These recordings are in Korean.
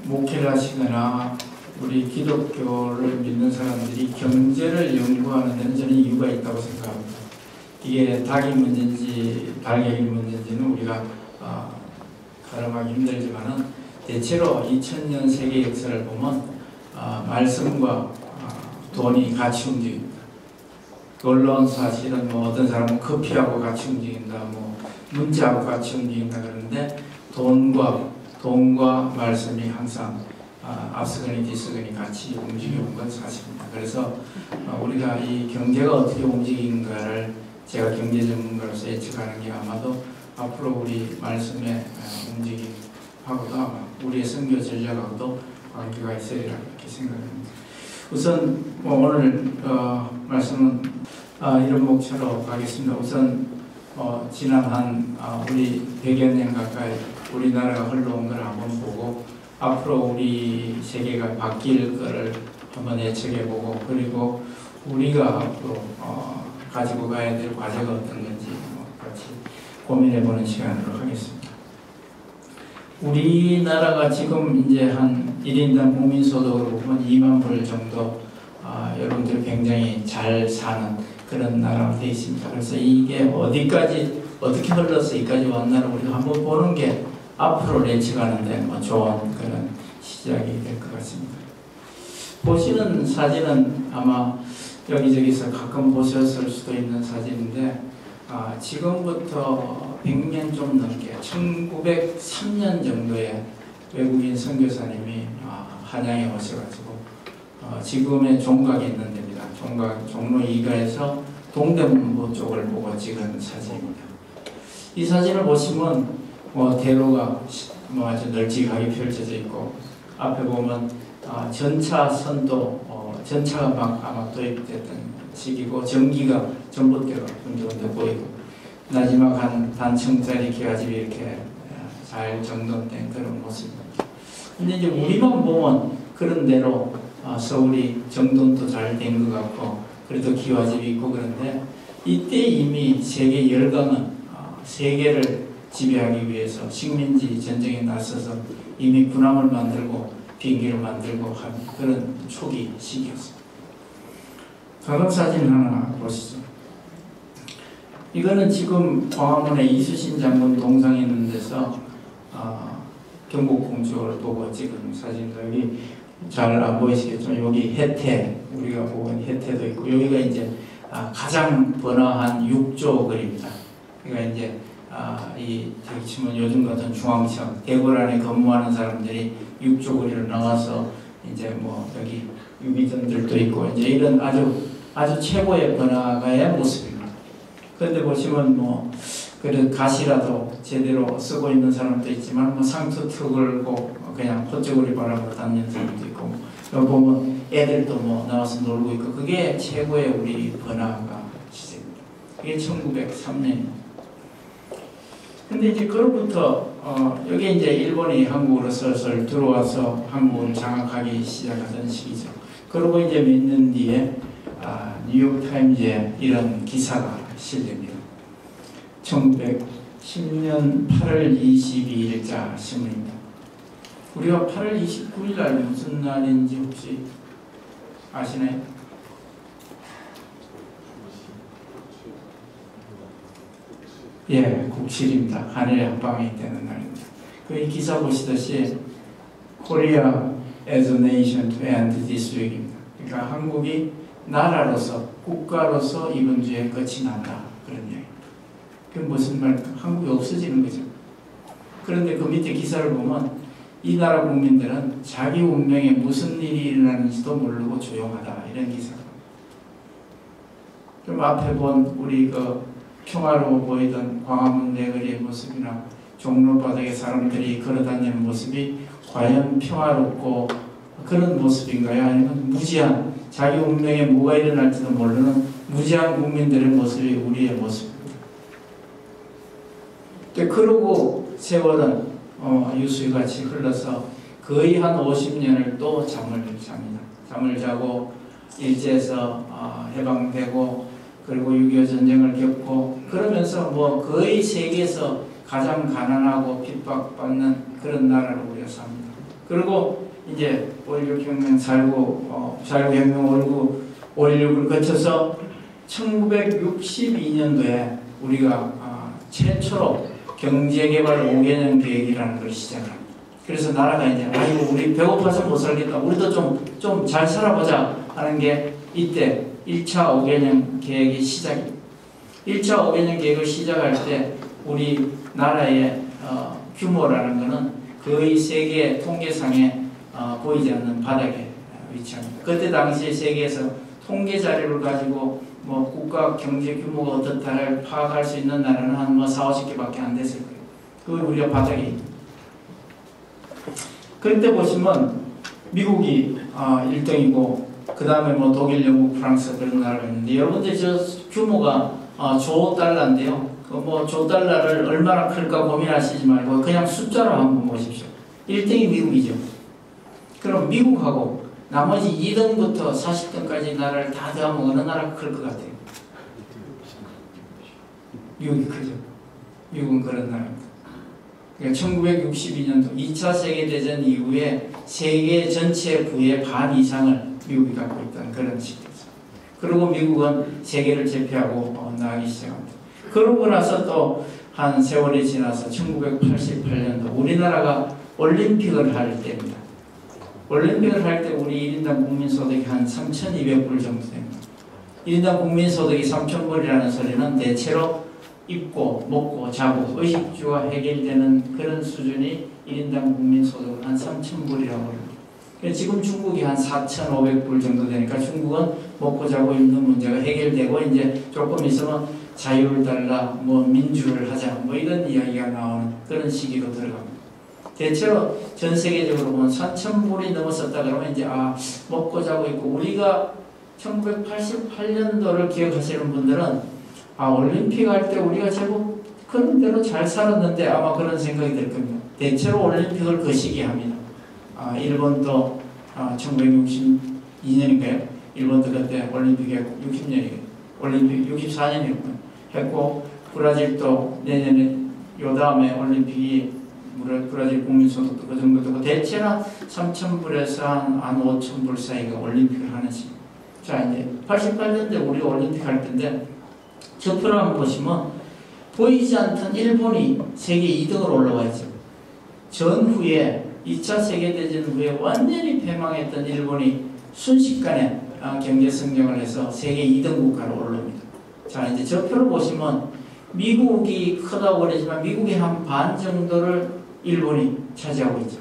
목회를 하시거나 우리 기독교를 믿는 사람들이 경제를 연구하는 데는 저는 이유가 있다고 생각합니다. 이게 닭이 문제인지 달걀이 문제인지는 우리가 가늠하기 힘들지만은 대체로 2000년 세계 역사를 보면 말씀과 돈이 같이 움직입니다. 언론사 실은 뭐 어떤 사람은 커피하고 같이 움직인다, 뭐 문자하고 같이 움직인다 그러는데 돈과 말씀이 항상 앞서거니 뒤서거니 같이 움직여온 건 사실입니다. 그래서 우리가 이 경제가 어떻게 움직이는가를 제가 경제 전문가로서 예측하는 게 아마도 앞으로 우리 말씀의 움직임하고도 아마 우리의 선교 전략하고도 관계가 있으리라 이렇게 생각합니다. 우선 오늘 말씀은 이런 목차로 가겠습니다. 우선 지난 우리 100여 년 가까이 우리나라가 흘러온 걸 한번 보고 앞으로 우리 세계가 바뀔 거를 한번 예측해보고 그리고 우리가 앞으로 가지고 가야 될 과제가 어떤 건지 같이 고민해보는 시간으로 하겠습니다. 우리나라가 지금 이제 한 1인당 국민소득으로 보면 2만 불 정도 여러분들 굉장히 잘 사는 그런 나라가 되어 있습니다. 그래서 이게 어디까지 어떻게 흘러서 여기까지 왔나를 우리가 한번 보는 게 앞으로 예측하는데 좋은 그런 시작이 될 것 같습니다. 보시는 사진은 아마 여기저기서 가끔 보셨을 수도 있는 사진인데 지금부터 100년 좀 넘게 1903년 정도에 외국인 선교사님이 한양에 오셔가지고 지금의 종각이 있는 데입니다. 종로 2가에서 동대문부 쪽을 보고 찍은 사진입니다. 이 사진을 보시면 대로가 아주 널찍하게 펼쳐져 있고 앞에 보면 전차선도 전차가 막 아마 도입됐던 시기고 전기가 전봇대가 군데군데 보이고 마지막 한 단층짜리 기와집이 이렇게 잘 정돈된 그런 모습입니다. 근데 이제 우리만 보면 그런 대로 서울이 정돈도 잘 된 것 같고 그래도 기와집이 있고 그런데 이때 이미 세계 열강은 세계를 지배하기 위해서 식민지 전쟁에 나서서 이미 군함을 만들고 비행기를 만들고 한 그런 초기 시기였습니다. 다음 사진 하나 보시죠. 이거는 지금 광화문에 이수신 장군 동상이 있는 데서 경복궁 쪽을 보고 찍은 사진입니다. 여기 잘 안 보이시겠지만 여기 해태 우리가 보고 있는 해태도 있고 여기가 이제 가장 번화한 6조 거리입니다. 그러니까 이제 이 저기 치면 요즘 같은 중앙청 대궐 안에 근무하는 사람들이 6조 거리로 나와서 이제 여기 유기견들도 있고 이제 이런 아주 최고의 번화가의 모습입니다. 그런데 보시면 그래도 가시라도 제대로 쓰고 있는 사람도 있지만 상투 턱 걸고 그냥 헛저고리 바람으로 다니는 사람도 있고 여기 보면 애들도 나와서 놀고 있고 그게 최고의 우리 번화가 시대입니다. 그게 1903년입니다. 근데 이제 그로부터 여기 이제 일본이 한국으로 슬슬 들어와서 한국을 장악하기 시작하던 시기죠. 그리고 이제 몇 년 뒤에 뉴욕타임즈에 이런 기사가 실립니다. 1910년 8월 22일자 신문입니다. 우리가 8월 29일 날 무슨 날인지 혹시 아시나요? 예, 국칠입니다. 한일 합방이 되는 날입니다. 그 기사 보시듯이 Korea as a nation to end this week입니다. 그러니까 한국이 나라로서 국가로서 이번 주에 끝이 난다 그런 얘기입니다. 그 무슨 말입니까? 한국이 없어지는 거죠. 그런데 그 밑에 기사를 보면 이 나라 국민들은 자기 운명에 무슨 일이 일어나는지도 모르고 조용하다 이런 기사가. 좀 앞에 본 우리 평화로워 보이던 광화문 내거리의 모습이나 종로 바닥에 사람들이 걸어다니는 모습이 과연 평화롭고 그런 모습인가요? 아니면 무지한 자기 운명에 뭐가 일어날지도 모르는 무지한 국민들의 모습이 우리의 모습입니다. 그러고 세월은 유수같이 흘러서 거의 한 50년을 또 잠을 잡니다. 잠을 자고 일제에서 해방되고 그리고 6.25 전쟁을 겪고 그러면서 거의 세계에서 가장 가난하고 핍박받는 그런 나라로 우리가 삽니다. 그리고 이제 5.16 혁명 살고 4.19 혁명 5.16을 거쳐서 1962년도에 우리가 최초로 경제개발 5개년 계획이라는 걸 시작합니다. 그래서 나라가 이제 아이고 우리 배고파서 못 살겠다. 우리도 좀 잘 살아보자 하는 게 이때 1차 5개년 계획이 시작입니다. 1차 5개년 계획을 시작할 때 우리 나라의 규모라는 것은 거의 세계 통계상에 보이지 않는 바닥에 위치합니다. 그때 당시 세계에서 통계 자료를 가지고 뭐 국가 경제 규모가 어떻다를 파악할 수 있는 나라는 한 4, 50개밖에 안 됐을 거예요. 그걸 우리가 바닥에 있는. 그때 보시면 미국이 1등이고 그 다음에 뭐 독일, 영국, 프랑스 그런 나라가 있는데 여러분들 저 규모가 조 달러인데요. 뭐 조 달러를 얼마나 클까 고민하시지 말고 그냥 숫자로 한번 보십시오. 1등이 미국이죠. 그럼 미국하고 나머지 2등부터 40등까지 나라를 다 더하면 어느 나라가 클 것 같아요? 미국이 크죠. 미국은 그런 나라입니다. 그러니까 1962년도 2차 세계대전 이후에 세계 전체 부의 반 이상을 미국이 갖고 있다는 그런 시기죠. 그리고 미국은 세계를 제패하고 나가기 시작합니다. 그러고 나서 또 한 세월이 지나서 1988년도 우리나라가 올림픽을 할 때입니다. 올림픽을 할 때 우리 1인당 국민소득이 한 3,200불 정도 됩니다. 1인당 국민소득이 3,000불이라는 소리는 대체로 입고 먹고 자고 의식주가 해결되는 그런 수준이 1인당 국민소득은 한 3,000불이라고 합니다. 지금 중국이 한 4,500불 정도 되니까 중국은 먹고 자고 입는 문제가 해결되고 이제 조금 있으면 자유를 달라 뭐 민주를 하자 뭐 이런 이야기가 나오는 그런 시기로 들어갑니다. 대체로 전 세계적으로 보면 4,000불이 넘었었다 그러면 이제 먹고 자고 있고 우리가 1988년도를 기억하시는 분들은 올림픽 할 때 우리가 제법 그런 대로 잘 살았는데 아마 그런 생각이 들 겁니다. 대체로 올림픽을 거시기 합니다. 일본도 1962년인가요? 일본도 그때 올림픽에 60년이에요. 올림픽 64년이었고요. 했고 브라질도 내년에 요 다음에 올림픽이 브라질 국민소득도 그 정도 되고 대체는 3,000불에서 한 5,000불 사이가 올림픽을 하는 시기. 자 이제 88년대 우리가 올림픽 할 때인데 저 표를 한번 보시면 보이지 않던 일본이 세계 2등으로 올라와 있죠. 전후에 2차 세계대전 후에 완전히 패망했던 일본이 순식간에 경제 성장을 해서 세계 2등 국가로 올라옵니다. 자 이제 저 표를 보시면 미국이 크다고 그러지만 미국의 한 반 정도를 일본이 차지하고 있죠.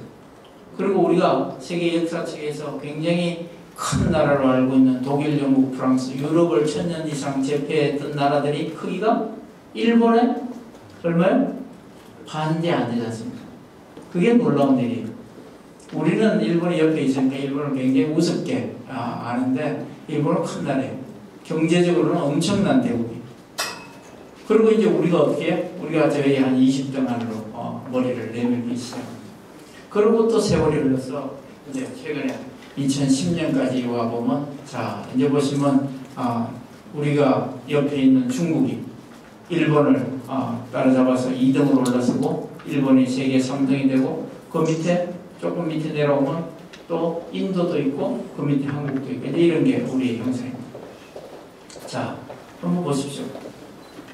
그리고 우리가 세계 역사책에서 굉장히 큰 나라로 알고 있는 독일, 영국, 프랑스, 유럽을 1000년 이상 제패했던 나라들이 크기가 일본의 얼마요? 반대 안 되지 않습니까? 그게 놀라운 일이에요. 우리는 일본이 옆에 있으니까 일본을 굉장히 우습게 아는데 일본은 큰 나라예요. 경제적으로는 엄청난 대국이에요. 그리고 이제 우리가 어떻게 해요? 우리가 저희 한 20등 안으로 머리를 내밀기 시작합니다. 그리고 또 세월이 흘러서 이제 최근에 2010년까지 와보면 자 이제 보시면 우리가 옆에 있는 중국이 일본을 따라잡아서 2등으로 올라서고 일본이 세계 3등이 되고 그 밑에 조금 밑에 내려오면 또 인도도 있고 그 밑에 한국도 있고 이런 게 우리의 형상입니다. 자 한번 보십시오.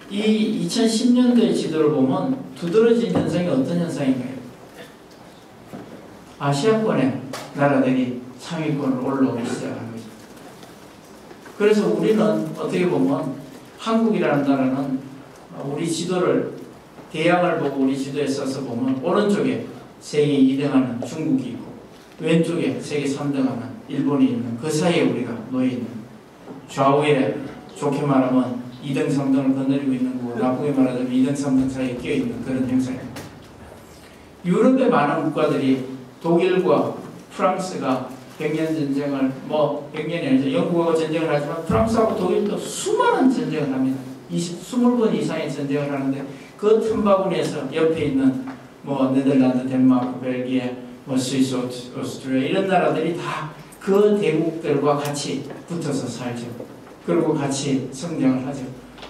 이 2010년도의 지도를 보면 두드러진 현상이 어떤 현상인가요? 아시아권의 나라들이 상위권으로 올라오기 시작하는 거죠. 그래서 우리는 어떻게 보면 한국이라는 나라는 우리 지도를 대양을 보고 우리 지도에 써서 보면 오른쪽에 세계 2등하는 중국이 있고 왼쪽에 세계 3등하는 일본이 있는 그 사이에 우리가 놓여있는 좌우에 좋게 말하면 2등, 3등을 거느리고 있는 거고 나쁘게 말하자면 2등, 3등 사이에 끼어있는 그런 형상입니다. 유럽의 많은 국가들이 독일과 프랑스가 100년 전쟁을 100년이 아니죠. 영국하고 전쟁을 하지만 프랑스하고 독일도 수많은 전쟁을 합니다. 20번 이상의 전쟁을 하는데 그 틈바구니에서 옆에 있는 네덜란드, 덴마크, 벨기에, 스위스, 오스트리아 이런 나라들이 다 그 대국들과 같이 붙어서 살죠. 그리고 같이 성장을 하죠.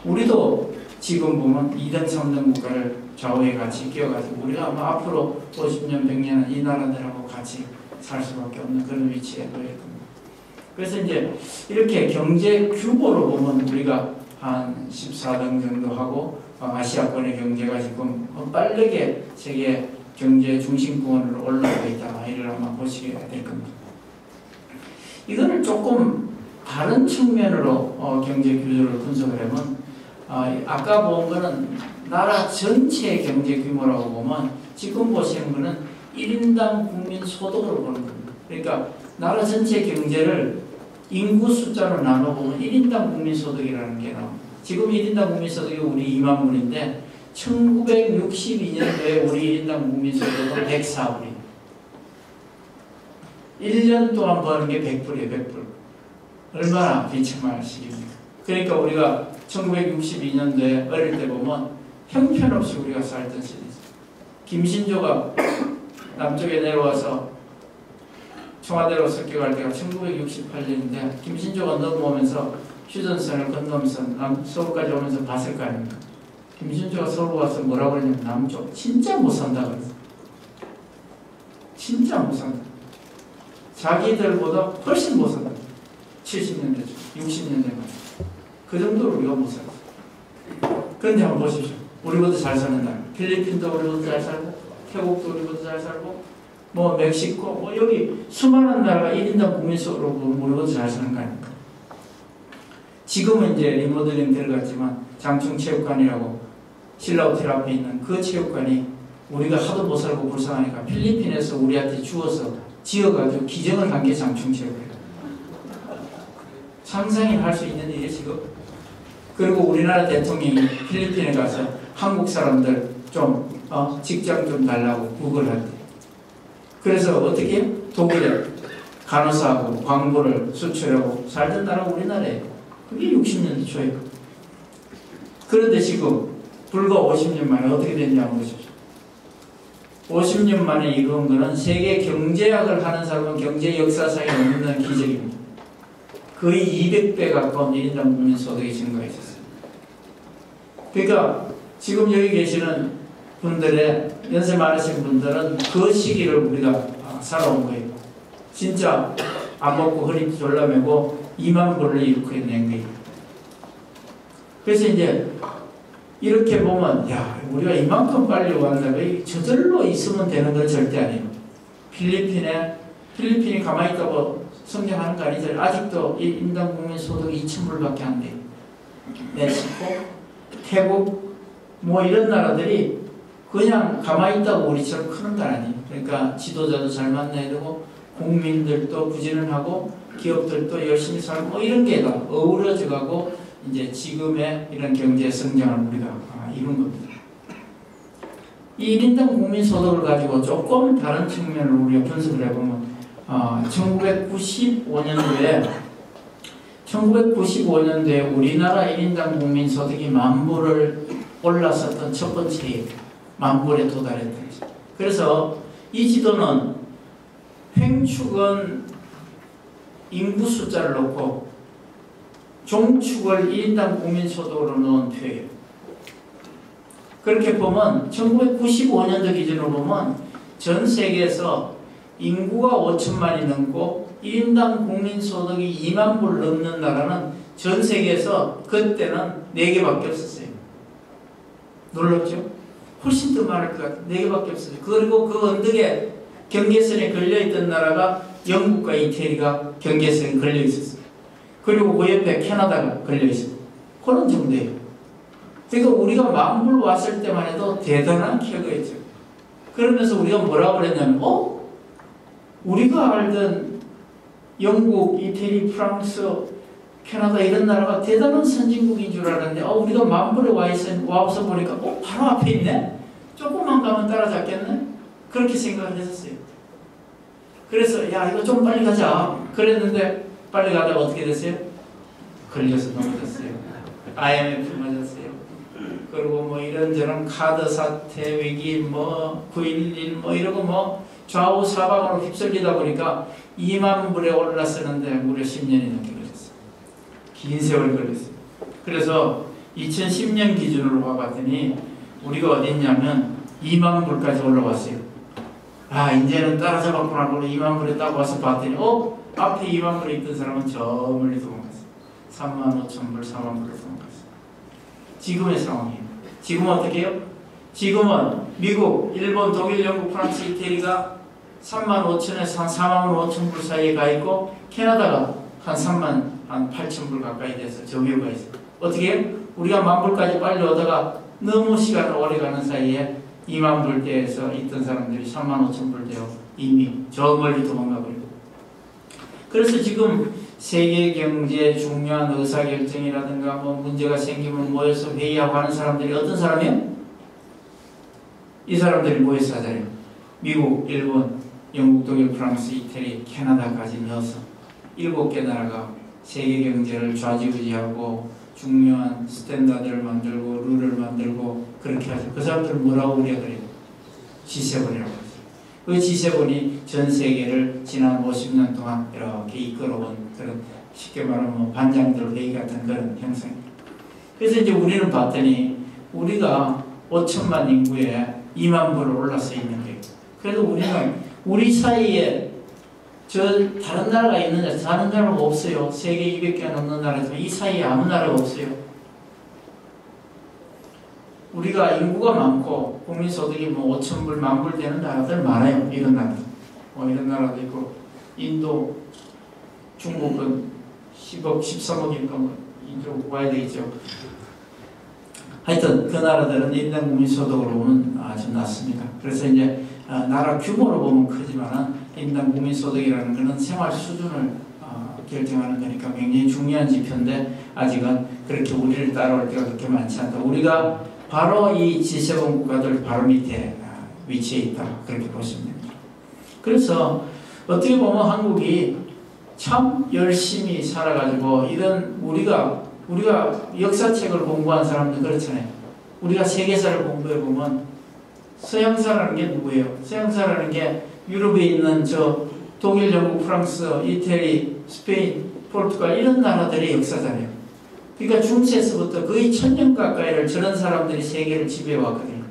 우리도 지금 보면 2등, 3등 국가를 좌우에 같이 끼어가지고 우리가 아마 앞으로 50년, 100년은 이 나라들하고 같이 살 수밖에 없는 그런 위치에 놓일 겁니다. 그래서 이제 이렇게 경제 규모로 보면 우리가 한 14등 정도 하고 아시아권의 경제가 지금 빠르게 세계 경제 중심권으로 올라가고 있다. 이를 아마 보시게 될 겁니다. 이거를 조금 다른 측면으로 경제 규모를 분석을 하면 아까 본 거는 나라 전체 경제 규모라고 보면 지금 보시는 거는 1인당 국민 소득으로 보는 겁니다. 그러니까 나라 전체 경제를 인구 숫자로 나눠보면 1인당 국민 소득이라는 게 나옵니다. 지금 1인당 국민 소득이 우리 2만 불인데 1962년도에 우리 1인당 국민 소득은 104불이에요. 1년 동안 버는 게 100불이에요. 100불. 얼마나 비참한 시기입니까? 그러니까 우리가 1962년도에 어릴 때 보면 형편없이 우리가 살던 시대죠. 김신조가 남쪽에 내려와서 청와대로 습격할 때가 1968년인데 김신조가 넘어오면서 휴전선을 건너면서 서울까지 오면서 봤을 거 아닙니까? 김신조가 서울 와서 뭐라고 그러냐면 남쪽 진짜 못 산다 그랬어요. 진짜 못 산다. 자기들보다 훨씬 못 산다. 70년대죠. 60년대만. 그 정도로 우리가 못 살았어요. 그런데 한번 보십시오. 우리보다 잘 사는 나라. 필리핀도 우리보다 잘 살고, 태국도 우리보다 잘 살고, 뭐 멕시코, 뭐 여기 수많은 나라가 1인당 국민소득으로 보면 우리보다 잘 사는 거 아닙니까? 지금은 이제 리모델링 들어갔지만 장충체육관이라고 신라호텔 앞에 있는 그 체육관이 우리가 하도 못 살고 불쌍하니까 필리핀에서 우리한테 주어서 지어가지고 기증을 한 게 장충체육관이에요. 상상이 할 수 있는 일이에요 지금. 그리고 우리나라 대통령이 필리핀에 가서 한국 사람들 좀 직장 좀 달라고 구걸할 때 그래서 어떻게 독일에 간호사하고 광고를 수출하고 살던 나라가 우리나라예요. 그게 60년대 초예요. 그런데 지금 불과 50년 만에 어떻게 됐냐 한번 보십시오. 50년 만에 이룬 거는 세계 경제학을 하는 사람은 경제 역사상에 없는 기적입니다. 거의 200배 가까운 1인당 국민 소득이 증가했었어요. 그러니까 지금 여기 계시는 분들의 연세 많으신 분들은 그 시기를 우리가 살아온 거예요. 진짜 안 먹고 허리 졸라매고 2만 불을 일으켜낸 거예요. 그래서 이제 이렇게 보면 야 우리가 이만큼 빨리 왔는데 저절로 있으면 되는 건 절대 아니에요. 필리핀이 가만히 있다고 성장하는 거 아니죠. 아직도 인당 국민 소득 2,000불밖에 안 돼요. 멕시코, 태국 뭐 이런 나라들이 그냥 가만히 있다고 우리처럼 크는 건 아니에요. 그러니까 지도자도 잘 만나야 되고 국민들도 부지런하고 기업들도 열심히 살고 뭐 이런 게 다 어우러져 가고 이제 지금의 이런 경제 성장을 우리가 이룬 겁니다. 이 1인당 국민 소득을 가지고 조금 다른 측면으로 우리가 분석을 해보면 1995년도에 우리나라 1인당 국민 소득이 10,000불을 올랐었던 첫 번째 해예요. 10,000불에 도달했던 거죠. 그래서 이 지도는 횡축은 인구 숫자를 놓고 종축을 1인당 국민 소득으로 넣은 표예요. 그렇게 보면 1995년도 기준으로 보면 전 세계에서 인구가 5천만이 넘고 1인당 국민소득이 2만 불 넘는 나라는 전 세계에서 그때는 4개밖에 없었어요. 놀랍죠? 훨씬 더 많을 것 같아요. 4개밖에 없었어요. 그리고 그 언덕에 경계선에 걸려있던 나라가 영국과 이태리가 경계선에 걸려있었어요. 그리고 그 옆에 캐나다가 걸려있어요. 그런 정도예요. 그러니까 우리가 10,000불 왔을 때만 해도 대단한 쾌거였죠. 그러면서 우리가 뭐라고 그랬냐면 우리가 알던 영국, 이태리, 프랑스, 캐나다 이런 나라가 대단한 선진국인 줄 알았는데 우리가 10,000불에 와서 보니까 바로 앞에 있네? 조금만 가면 따라잡겠네? 그렇게 생각을 했었어요. 그래서 야 이거 좀 빨리 가자 그랬는데 빨리 가다가 어떻게 됐어요? 걸려서 넘어졌어요. IMF 맞았어요. 그리고 뭐 이런저런 카드 사태 위기 뭐 9.11 뭐 이러고 뭐 좌우 사방으로 휩쓸리다 보니까 2만 불에 올랐었는데 무려 10년이 넘게 걸렸어요. 긴 세월 걸렸어요. 그래서 2010년 기준으로 봐봤더니 우리가 어디 있냐면 2만 불까지 올라왔어요. 아, 이제는 따라잡았구나 하고 2만 불에 딱 와서 봤더니 앞에 2만 불에 있던 사람은 저 멀리 도망갔어요. 3만 5천 불, 4만 불로 도망갔어요. 지금의 상황이에요. 지금은 어떻게 해요? 지금은 미국, 일본, 독일, 영국, 프랑스, 이태리가 3만 5천에서 한 4만 5천 불 사이에 가 있고 캐나다가 한 3만 한 8천 불 가까이 돼서 저기가 있어요. 어떻게 해요? 우리가 만 불까지 빨리 오다가 너무 시간을 오래 가는 사이에 2만 불대에서 있던 사람들이 3만 5천 불대요. 이미 저 멀리 도망가버리고. 그래서 지금 세계 경제에 중요한 의사결정이라든가 뭐 문제가 생기면 모여서 회의하고 하는 사람들이 어떤 사람이에요? 이 사람들이 모여서 하잖아요. 미국, 일본, 영국, 독일, 프랑스, 이태리, 캐나다까지 넣어서 7개 나라가 세계 경제를 좌지우지하고 중요한 스탠다드를 만들고 룰을 만들고 그렇게 하죠. 그 사람들은 뭐라고 우리가 그래요? G7이라고 하죠. 그 G7이 전 세계를 지난 50년 동안 이렇게 이끌어온 그런 쉽게 말하면 뭐 반장들 회의 같은 그런 형상입니다. 그래서 이제 우리는 봤더니 우리가 5천만 인구에 2만 불을 올라서 있는 거예요. 그래도 우리 사이에 저 다른 나라가 있느냐? 다른 나라가 없어요. 세계 200개가 넘는 나라에서 이 사이에 아무 나라가 없어요. 우리가 인구가 많고 국민소득이 뭐 5천 불, 만 불 되는 나라들 많아요. 이런 나라. 이런 나라도 있고 인도, 중국은 10억, 13억이니까 뭐 이쪽 와야 되겠죠. 하여튼 그 나라들은 인당 국민소득으로 보면 아주 낮습니다. 그래서 이제 나라 규모로 보면 크지만 인당 국민소득이라는 것은 생활 수준을 결정하는 거니까 굉장히 중요한 지표인데 아직은 그렇게 우리를 따라올 때가 그렇게 많지 않다. 우리가 바로 이 G7 국가들 바로 밑에 위치해 있다. 그렇게 보시면 됩니다. 그래서 어떻게 보면 한국이 참 열심히 살아가지고 이런 우리가 역사책을 공부한 사람들 그렇잖아요. 우리가 세계사를 공부해보면 서양사라는 게 누구예요? 서양사라는 게 유럽에 있는 저 독일, 영국, 프랑스, 이태리, 스페인, 포르투갈 이런 나라들의 역사잖아요. 그러니까 중세에서부터 거의 1000년 가까이를 저런 사람들이 세계를 지배해왔거든요.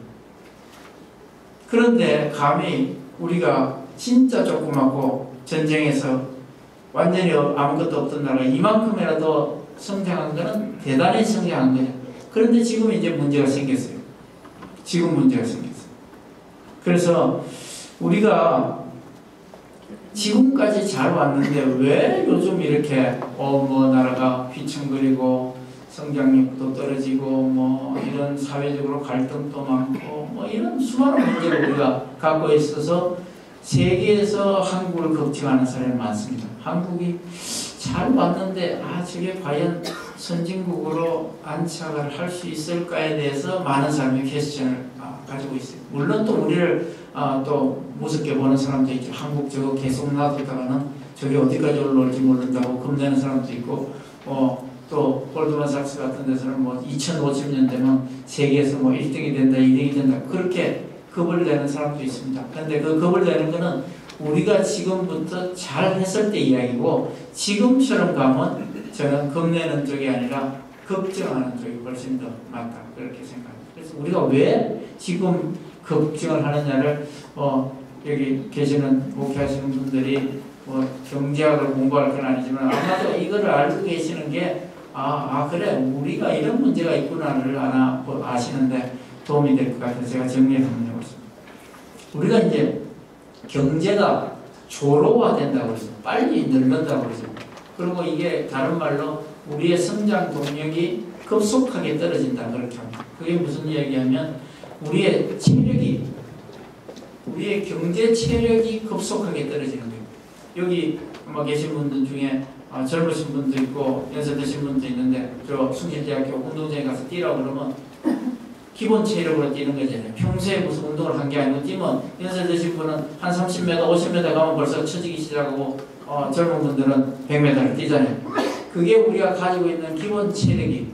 그런데 감히 우리가 진짜 조그맣고 전쟁에서 완전히 아무것도 없던 나라가 이만큼이라도 성장한 거는 대단히 성장한 거죠. 그런데 지금 이제 문제가 생겼어요. 지금 문제가 생겼어요. 그래서 우리가 지금까지 잘 왔는데 왜 요즘 이렇게 뭐 나라가 휘청거리고 성장력도 떨어지고 뭐 이런 사회적으로 갈등도 많고 뭐 이런 수많은 문제를 우리가 갖고 있어서 세계에서 한국을 걱정하는 사람이 많습니다. 한국이 잘 왔는데 저게 과연 선진국으로 안착을 할 수 있을까에 대해서 많은 사람이 퀘스천을 가지고 있어요. 물론 또 우리를 또 무섭게 보는 사람도 있죠. 한국 저거 계속 놔두다가는 저게 어디까지 올라올지 모른다고 겁내는 사람도 있고 또 골드만삭스 같은 데서는 뭐 2050년 되면 세계에서 뭐 1등이 된다, 2등이 된다 그렇게 겁을 내는 사람도 있습니다. 그런데 그 겁을 내는 거는 우리가 지금부터 잘 했을 때 이야기고 지금처럼 가면 저는 겁내는 쪽이 아니라 걱정하는 쪽이 훨씬 더 맞다 그렇게 생각합니다. 그래서 우리가 왜 지금 걱정을 하느냐를 여기 계시는 목회하시는 분들이 뭐 경제학을 공부할 건 아니지만 아마도 이거를 알고 계시는 게 그래 우리가 이런 문제가 있구나를 아시는데 도움이 될 것 같아서 제가 정리를 한번 해봤습니다. 우리가 이제 경제가 조로화된다고 그러죠. 빨리 늘는다고 그러죠. 그리고 이게 다른 말로 우리의 성장 동력이 급속하게 떨어진다 그렇게 합니다. 그게 무슨 이야기냐면 우리의 경제 체력이 급속하게 떨어지는 거예요. 여기 아마 계신 분들 중에 젊으신 분도 있고 연세 드신 분도 있는데 저 숭실대학교 운동장에 가서 뛰라고 그러면 기본 체력으로 뛰는 거잖아요. 평소에 무슨 운동을 한 게 아니고 뛰면 연세 드신 분은 한 30m, 50m 가면 벌써 처지기 시작하고 젊은 분들은 100m를 뛰잖아요. 그게 우리가 가지고 있는 기본 체력이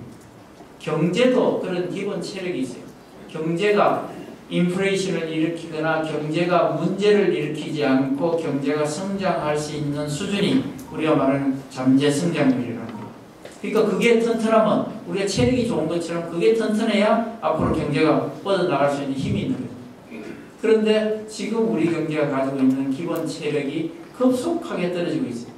경제도 그런 기본 체력이 있어요. 경제가 인플레이션을 일으키거나 경제가 문제를 일으키지 않고 경제가 성장할 수 있는 수준이 우리가 말하는 잠재 성장률이라는 거예요. 그러니까 그게 튼튼하면 우리가 체력이 좋은 것처럼 그게 튼튼해야 앞으로 경제가 뻗어나갈 수 있는 힘이 있는 거죠. 그런데 지금 우리 경제가 가지고 있는 기본 체력이 급속하게 떨어지고 있어요.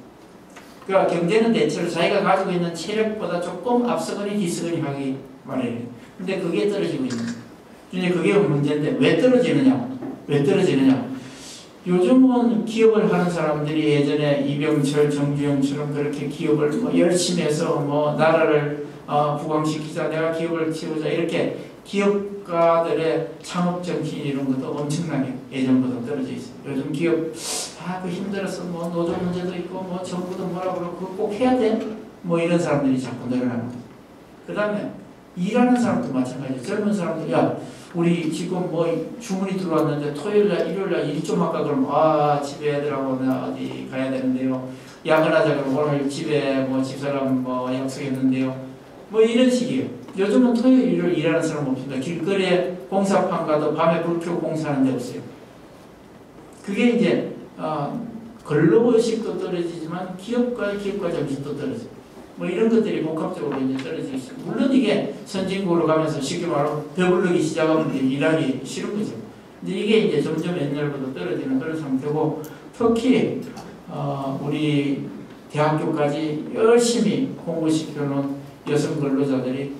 그러니까 경제는 대체로 자기가 가지고 있는 체력보다 조금 앞서거니 뒤서거니 하기 마련이에요. 근데 그게 떨어지고 있는 거예요. 이제 그게 문제인데 왜 떨어지느냐? 왜 떨어지느냐? 요즘은 기업을 하는 사람들이 예전에 이병철, 정주영처럼 그렇게 기업을 열심히 해서 나라를 부강시키자, 내가 기업을 키우자 이렇게 기업가들의 창업 정신 이런 것도 엄청나게 예전보다 떨어져 있어요. 요즘 기업 그 힘들어서 노조 문제도 있고 정부도 뭐라 그러고 그거 꼭 해야 돼? 이런 사람들이 자꾸 늘어나는 거예요. 그 다음에 일하는 사람도 마찬가지예요. 젊은 사람들 야 우리 지금 주문이 들어왔는데 토요일날 일요일날 일 좀 할까 그러면 집에 애들하고 나 어디 가야 되는데요. 야근하자 그러면 오늘 집에 집사람 약속했는데요. 이런 식이에요. 요즘은 토요일 일요일 일하는 사람 없습니다. 길거리에 공사판 가도 밤에 불 켜고 공사하는 데 없어요. 그게 이제 근로의식도 떨어지지만 기업과 정신도 떨어져요. 이런 것들이 복합적으로 이제 떨어지고 있어요. 물론 이게 선진국으로 가면서 쉽게 말하면 배부르기 시작하면 일하기 싫은 거죠. 근데 이게 이제 점점 옛날보다 떨어지는 그런 상태고, 특히 우리 대학교까지 열심히 공부시켜놓은 여성 근로자들이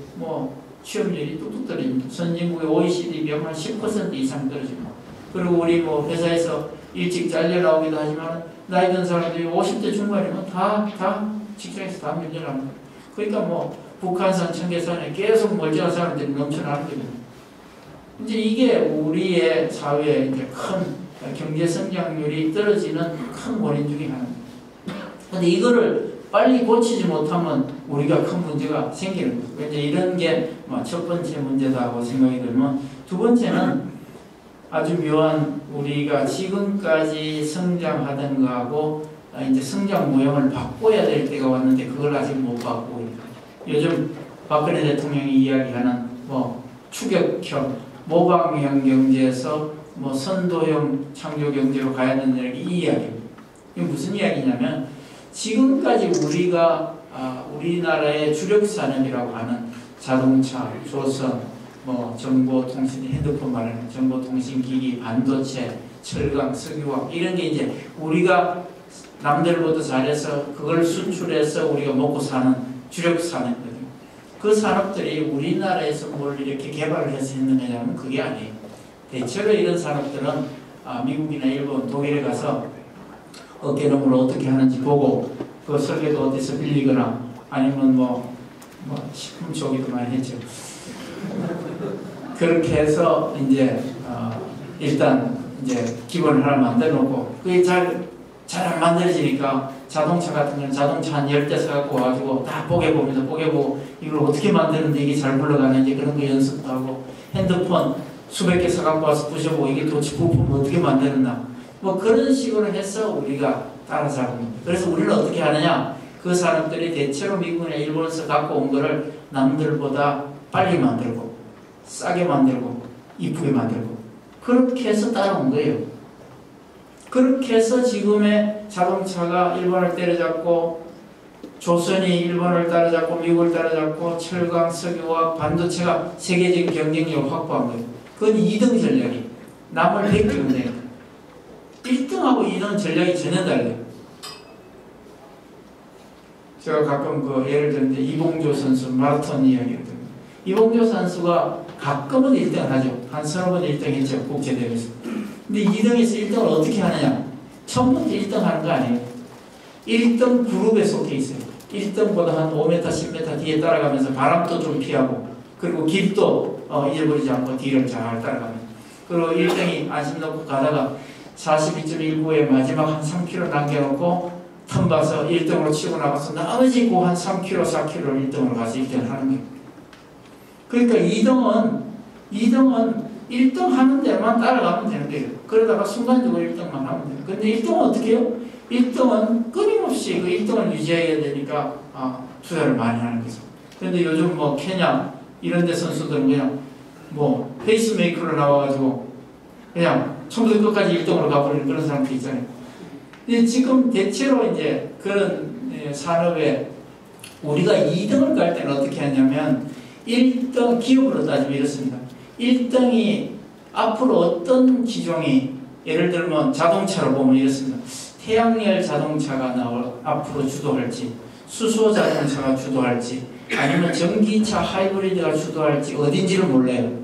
취업률이 뚝뚝 떨어집니다. 선진국의 OECD 비하면 한 10% 이상 떨어집니다. 그리고 우리 회사에서 일찍 잘려 나오기도 하지만 나이 든 사람들이 50대 중반이면 다 직장에서 다 밀려납니다. 그러니까 북한산, 청계산에 계속 멀쩡한 사람들이 넘쳐나는 겁니다. 이제 이게 우리의 사회에 이제 큰 경제 성장률이 떨어지는 큰 원인 중에 하나입니다. 근데 이거를 빨리 고치지 못하면 우리가 큰 문제가 생기는 거죠. 이제 이런 게 첫 번째 문제다고 생각이 들면, 두 번째는 아주 묘한 우리가 지금까지 성장하던 거하고 이제 성장 모형을 바꿔야 될 때가 왔는데 그걸 아직 못 바꾸고 있다. 요즘 박근혜 대통령이 이야기하는 추격형, 모방형 경제에서 선도형 창조 경제로 가야 된다는 게 이 이야기입니다. 이게 무슨 이야기냐면, 지금까지 우리나라의 주력 산업이라고 하는 자동차, 조선, 정보통신, 핸드폰 말하는 정보통신기기, 반도체, 철강, 석유화학 이런 게 이제 우리가 남들보다 잘해서 그걸 수출해서 우리가 먹고 사는 주력 산업이거든요. 그 산업들이 우리나라에서 뭘 이렇게 개발을 해서 했느냐면 그게 아니에요. 대체로 이런 산업들은 미국이나 일본, 독일에 가서 어깨너머를 어떻게 하는지 보고 그 설계도 어디서 빌리거나 아니면 식품 쪽에도 많이 했죠. 그렇게 해서 이제 일단 이제 기본을 하나 만들어 놓고 그게 잘 안 만들어지니까 자동차 같은 경우는 자동차 한 10대 사갖고 와가지고 다 뽀개봅니다. 뽀개보고 이걸 어떻게 만드는데 이게 잘 굴러가는지 그런 거 연습도 하고, 핸드폰 수백 개 사갖고 와서 부셔보고 이게 도대체 부품을 어떻게 만드는가 그런 식으로 해서 우리가 따라잡습니다. 그래서 우리는 어떻게 하느냐, 그 사람들이 대체로 미국이나 일본에서 갖고 온 거를 남들보다 빨리 만들고 싸게 만들고 이쁘게 만들고 그렇게 해서 따라온 거예요. 그렇게 해서 지금의 자동차가 일본을 때려잡고, 조선이 일본을 따라잡고, 미국을 따라잡고, 철강, 석유와 반도체가 세계적인 경쟁력을 확보한 거예요. 그건 2등 전략이 남을 베끼면 돼요. 1등하고 2등 전략이 전혀 달라요. 제가 가끔 예를 들는데 이봉조 선수 마라톤 이야기를 듭니다. 이봉조 선수가 가끔은 1등을 하죠. 한 서너 번 1등 했죠. 국제대회에서. 근데 2등에서 1등을 어떻게 하느냐? 처음부터 1등 하는 거 아니에요. 1등 그룹에 속해 있어요. 1등보다 한 5m, 10m 뒤에 따라가면서 바람도 좀 피하고, 그리고 길도 잊어버리지 않고 뒤를 잘 따라가면, 그리고 1등이 안심 놓고 가다가 42.19에 마지막 한 3km 남겨놓고 턴 봐서 1등으로 치고 나가서 나머지 한 3km, 4km를 1등으로 가서 1등을 하는 거예요. 그러니까 2등은 1등 하는 데만 따라가면 되는 거예요. 그러다가 순간적으로 1등만 하면 돼요. 근데 1등은 어떻게 해요? 1등은 끊임없이 그 1등을 유지해야 되니까 투자를 많이 하는 거죠. 그런데 요즘 케냐 이런 데 선수들은 그냥 페이스메이커로 나와가지고 그냥 처음부터 끝까지 1등으로 가버리는 그런 사람들 있잖아요. 근데 지금 대체로 이제 그런 산업의 우리가 2등을 갈 때는 어떻게 하냐면 1등 기업으로 따지면 이렇습니다. 1등이 앞으로 어떤 기종이 예를 들면 자동차로 보면 이렇습니다. 태양열 자동차가 앞으로 주도할지 수소 자동차가 주도할지 아니면 전기차 하이브리드가 주도할지 어딘지를 몰라요.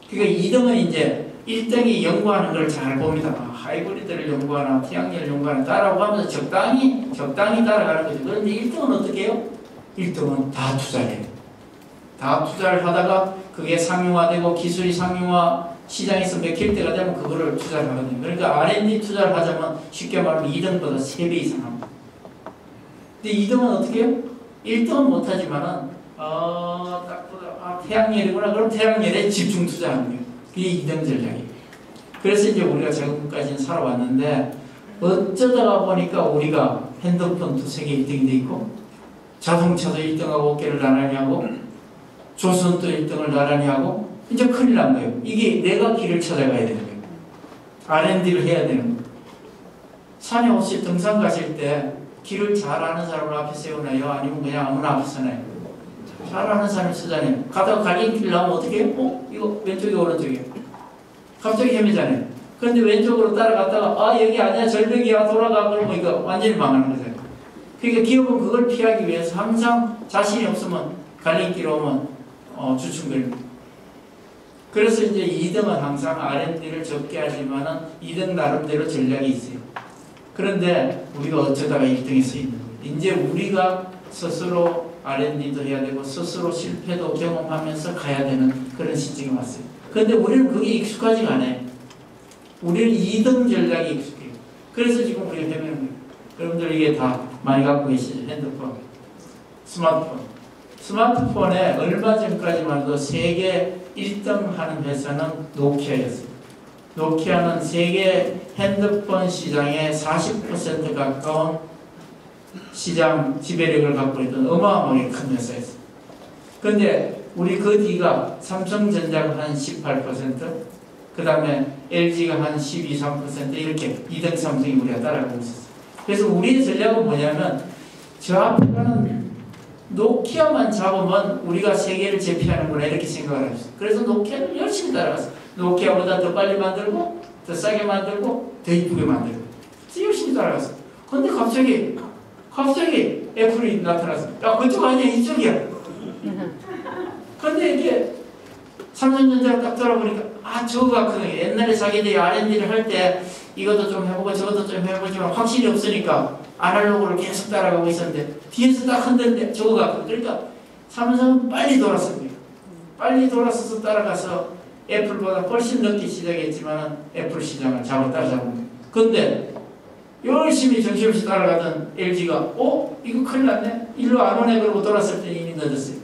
그러니까 2등은 이제 1등이 연구하는 걸 잘 봅니다. 하이브리드를 연구하나 태양열을 연구하나 따라고 하면서 적당히 따라가는 거죠. 그런데 1등은 어떻게 해요? 1등은 다 투자를 해요. 다 투자를 하다가 그게 상용화되고 기술이 상용화 시장에서 맥힐 때가 되면 그거를 투자를 하거든요. 그러니까 R&D 투자를 하자면 쉽게 말하면 2등보다 3배 이상 합니다. 근데 2등은 어떻게 해요? 1등은 못하지만은 딱 보다 태양열이구나. 그럼 태양열에 집중 투자하는 거예요. 그게 2등 전략이에요. 그래서 이제 우리가 지금까지는 살아왔는데 어쩌다가 보니까 우리가 핸드폰도 세계 1등이 돼 있고 자동차도 1등하고 어깨를 나란히 하고 조선도 1등을 나란히 하고 이제 큰일 난 거예요. 이게 내가 길을 찾아가야 되는 거예요. R&D를 해야 되는 거예요. 산에 혹시 등산 가실 때 길을 잘 아는 사람을 앞에 세우나요? 아니면 그냥 아무나 앞에 서나요? 잘 아는 사람이 쓰잖아요. 가다가 갈림길 나오면 어떻게 해요? 이거 왼쪽이 오른쪽이에요. 갑자기 헤매잖아요. 그런데 왼쪽으로 따라갔다가 여기 아니야 절벽이야 돌아가 그러면 이거 완전히 망하는 거잖아요. 그러니까 기업은 그걸 피하기 위해서 항상 자신이 없으면 갈림길 오면 주춤거립니다. 그래서 이제 2등은 항상 R&D를 적게 하지만은 2등 나름대로 전략이 있어요. 그런데 우리가 어쩌다가 1등에 서 있는 거예요. 이제 우리가 스스로 R&D도 해야 되고 스스로 실패도 경험하면서 가야 되는 그런 시점이 왔어요. 그런데 우리는 그게 익숙하지가 않아요. 우리는 2등 전략이 익숙해요. 그래서 지금 우리가 헤매는 거예요. 여러분들 이게 다 많이 갖고 계시죠? 핸드폰, 스마트폰에 얼마 전까지만 해도 세계 1등 하는 회사는 노키아였어요. 노키아는 세계 핸드폰 시장의 40% 가까운 시장 지배력을 갖고 있던 어마어마하게 큰 회사였어요. 그런데 우리 그 뒤가 삼성전자가 한 18%, 그 다음에 LG가 한 12, 3% 이렇게 2등 삼성이 우리가 따라가고 있었어요. 그래서 우리의 전략은 뭐냐면 저 앞에 가는 노키아만 잡으면 우리가 세계를 제패하는구나 이렇게 생각을 했어요. 그래서 노키아는 열심히 따라갔어요. 노키아보다 더 빨리 만들고 더 싸게 만들고 더 이쁘게 만들고 그래서 열심히 따라갔어요. 그런데 갑자기 애플이 나타났어요. 야 그쪽 아니야 이쪽이야. 그런데 이게 삼성전자가 딱 돌아보니까 저거 같거든요. 옛날에 자기들이 R&D를 할 때 이것도 좀 해보고 저것도 좀 해보지만 확실히 없으니까 아날로그를 계속 따라가고 있었는데 뒤에서 딱 흔들는데 저거 같거든요. 그러니까 삼성은 빨리 돌았습니다. 빨리 돌아서서 따라가서 애플보다 훨씬 늦게 시작했지만 애플 시장을 따라잡은 거예요. 그런데 열심히 정신없이 따라가던 LG가 이거 큰일 났네? 일로 안 오네 그러고 돌았을 때 이미 늦었어요.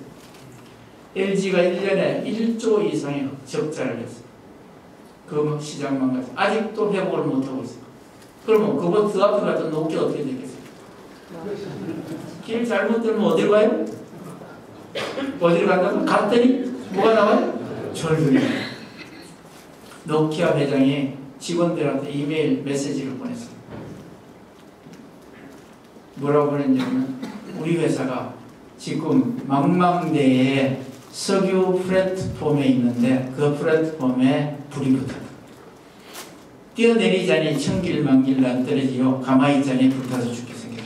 LG가 1년에 1조 이상의 적자를 했어요. 그 시장만 가서 아직도 회복을 못하고 있어요. 그러면 그거 그 앞에 갔던 노키아 어떻게 되겠어요? 길 잘못 들면 어디로 가요? 어디로 간다고? 갔더니 뭐가 나와요? 절벽이. 노키아 회장이 직원들한테 이메일 메시지를 보냈어요. 뭐라고 보냈냐면 우리 회사가 지금 망망대해 석유 플랫폼에 있는데 그 플랫폼에 불이 붙었다. 뛰어내리자니 천길만길 난 떨어지요 가만히 있자니 불타서 죽게 생겼다.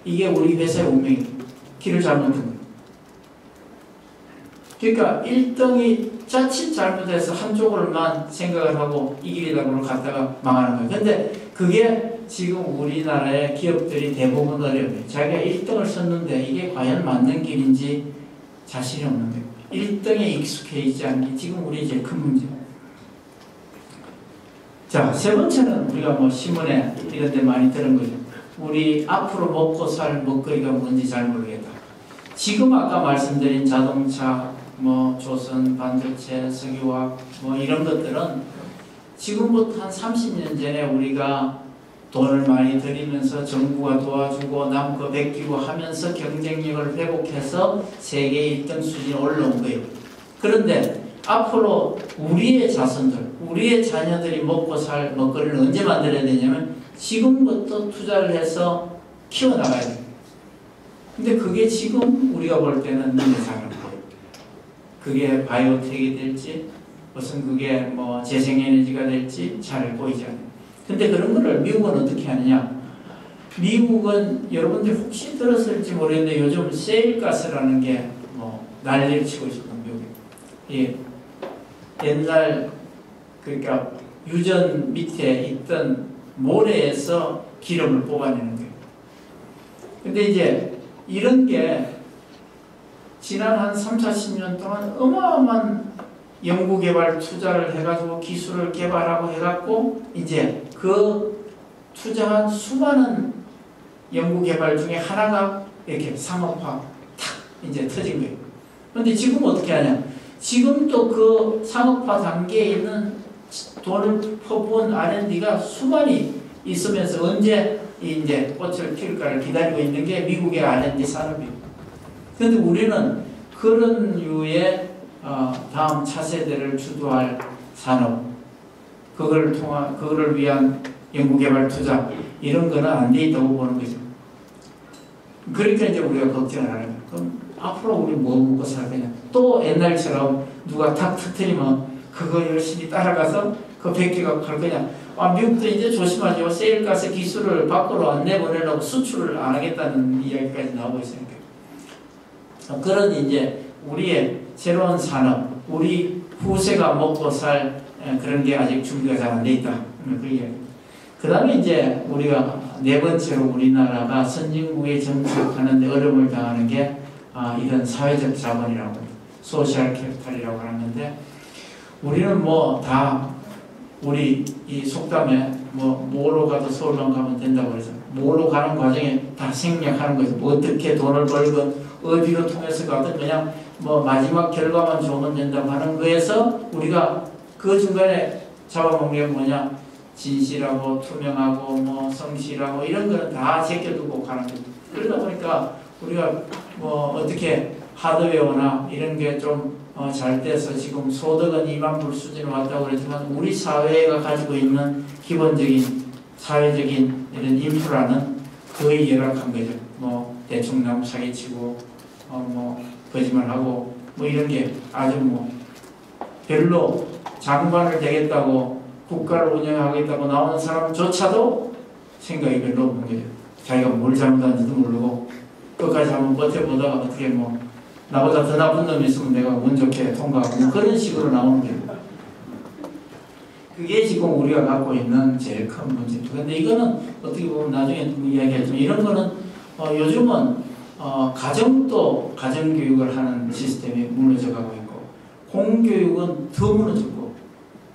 이게 우리 회사의 운명입니다. 길을 잘못한 거예요. 그러니까 1등이 자칫 잘못해서 한쪽으로만 생각을 하고 이 길이라고 갔다가 망하는 거예요. 근데 그게 지금 우리나라의 기업들이 대부분 어려워요. 자기가 1등을 썼는데 이게 과연 맞는 길인지 자신이 없는 거예요. 1등에 익숙해 있지 않기 지금 우리 제일 큰 문제예요. 자, 세 번째는 우리가 신문에 이런 데 많이 들은 거죠. 우리 앞으로 먹고 살 먹거리가 뭔지 잘 모르겠다. 지금 아까 말씀드린 자동차, 조선, 반도체, 석유화학 이런 것들은 지금부터 한 30년 전에 우리가 돈을 많이 들이면서 정부가 도와주고 남거 베끼고 하면서 경쟁력을 회복해서 세계 1등 수준에 올라온 거예요. 그런데 앞으로 우리의 자손들, 우리의 자녀들이 먹고 살 먹거리를 언제 만들어야 되냐면 지금부터 투자를 해서 키워나가야 돼요. 근데 그게 지금 우리가 볼 때는 눈에 잘 안 보여요. 그게 바이오텍이 될지 무슨 그게 뭐 재생에너지가 될지 잘 보이지 않아요. 근데 그런 거를 미국은 어떻게 하느냐? 미국은 여러분들 혹시 들었을지 모르겠는데 요즘 세일가스라는 게 뭐 난리를 치고 있습니다. 미국에. 옛날 그러니까 유전 밑에 있던 모래에서 기름을 뽑아내는 거예요. 근데 이제 이런 게 지난 한 3, 40년 동안 어마어마한 연구개발 투자를 해가지고 기술을 개발하고 해갖고 이제 그 투자한 수많은 연구개발 중에 하나가 이렇게 상업화 탁 이제 터진 거예요. 그런데 지금 어떻게 하냐? 지금도 그 상업화 단계에 있는 돈을 퍼부은 R&D가 수많이 있으면서 언제 이제 꽃을 필까를 기다리고 있는 게 미국의 R&D 산업이에요. 그런데 우리는 그런 류의 다음 차세대를 주도할 산업, 그거를 위한 연구개발 투자 이런 거는 안 돼 있다고 보는 거죠. 그러니까 이제 우리가 걱정을 하는 거예요. 그럼 앞으로 우리 뭐 먹고 살 거냐? 또 옛날처럼 누가 탁 터뜨리면 그거 열심히 따라가서 그 100개가 갈 거냐? 미국도 이제 조심하죠. 세일가스 기술을 밖으로 안 내보내려고 수출을 안 하겠다는 이야기까지 나오고 있으니까. 그런 이제 우리의 새로운 산업, 우리 후세가 먹고 살 그런 게 아직 준비가 잘 안 돼 있다. 그 다음에 이제 우리가 네 번째로 우리나라가 선진국에 정착하는데 어려움을 당하는 게 이런 사회적 자본이라고 합니다. 소셜 캐피탈이라고 하는데 우리는 뭐 다 우리 이 속담에 뭐 뭐로 가도 서울만 가면 된다고 그래서 뭐로 가는 과정에 다 생략하는 거죠. 뭐 어떻게 돈을 벌건 어디로 통해서 가든 그냥 뭐 마지막 결과만 좋으면 된다고 하는 거에서 우리가 그 중간에 잡아먹는 게 뭐냐? 진실하고 투명하고 뭐 성실하고 이런 거는 다 제껴두고 가는 거죠. 그러다 보니까 우리가 뭐 어떻게 하드웨어나 이런 게 좀 잘 돼서 지금 소득은 2만 불 수준에 왔다고 그랬지만 우리 사회가 가지고 있는 기본적인 사회적인 이런 인프라는 거의 열악한 거죠. 뭐 대충 남 사기치고 뭐 거짓말하고 뭐 이런 게 아주 뭐 별로 장관을 되겠다고 국가를 운영하겠다고 나오는 사람조차도 생각이 별로 없는 거죠. 자기가 뭘 잘못하는지도 모르고 끝까지 한번 버텨보다가 어떻게 뭐 나보다 더 나쁜 놈이 있으면 내가 운 좋게 통과하고 그런 식으로 나오는 거예요. 그게 지금 우리가 갖고 있는 제일 큰 문제입니다. 그런데 이거는 어떻게 보면 나중에 이야기하지만 이런 거는 요즘은 가정도 가정교육을 하는 시스템이 무너져가고 있고 공교육은 더 무너졌고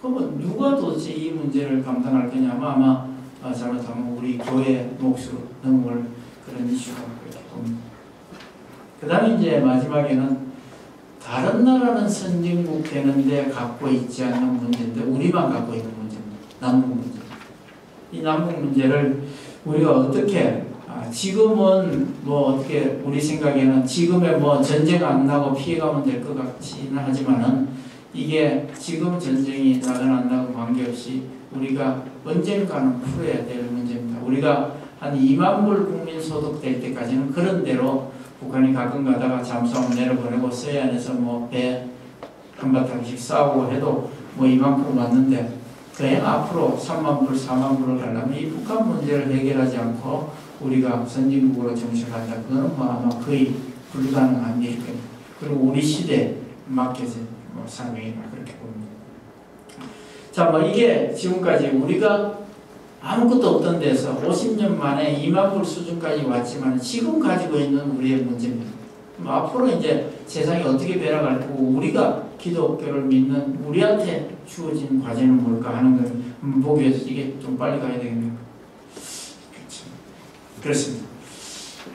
그러면 누가 도대체 이 문제를 감당할 거냐 아마 잘못하면 우리 교회 몫으로 넘어올 그런 이슈가 그렇게 봅니다. 그 다음에 이제 마지막에는 다른 나라는 선진국 되는데 갖고 있지 않는 문제인데 우리만 갖고 있는 문제입니다. 남북 문제. 이 남북 문제를 우리가 어떻게 지금은 뭐 어떻게 우리 생각에는 지금에 뭐 전쟁 안 나고 피해가면 될 것 같지는 하지만은 이게 지금 전쟁이 나건 안 나건 관계없이 우리가 언젠가는 풀어야 될 문제입니다. 우리가 한 2만 불 국민 소득 될 때까지는 그런 대로 북한이 가끔 가다가 잠수함 내려보내고 서해안에서 뭐 배 한바탕씩 싸우고 해도 뭐 이만큼 왔는데 그냥 앞으로 3만 불, 4만 불을 가려면 이 북한 문제를 해결하지 않고 우리가 선진국으로 정착한다. 그거는 뭐 아마 거의 불가능한 일일 겁니다. 그리고 우리 시대에 맡겨진 사명이라 그렇게 봅니다. 자, 뭐 이게 지금까지 우리가 아무것도 없던 데서 50년 만에 2만 불 수준까지 왔지만 지금 가지고 있는 우리의 문제입니다. 앞으로 이제 세상이 어떻게 변화갈 거고 우리가 기독교를 믿는 우리한테 주어진 과제는 뭘까 하는 걸 보기 위해서 이게 좀 빨리 가야 되겠네요. 그렇죠. 그렇습니다.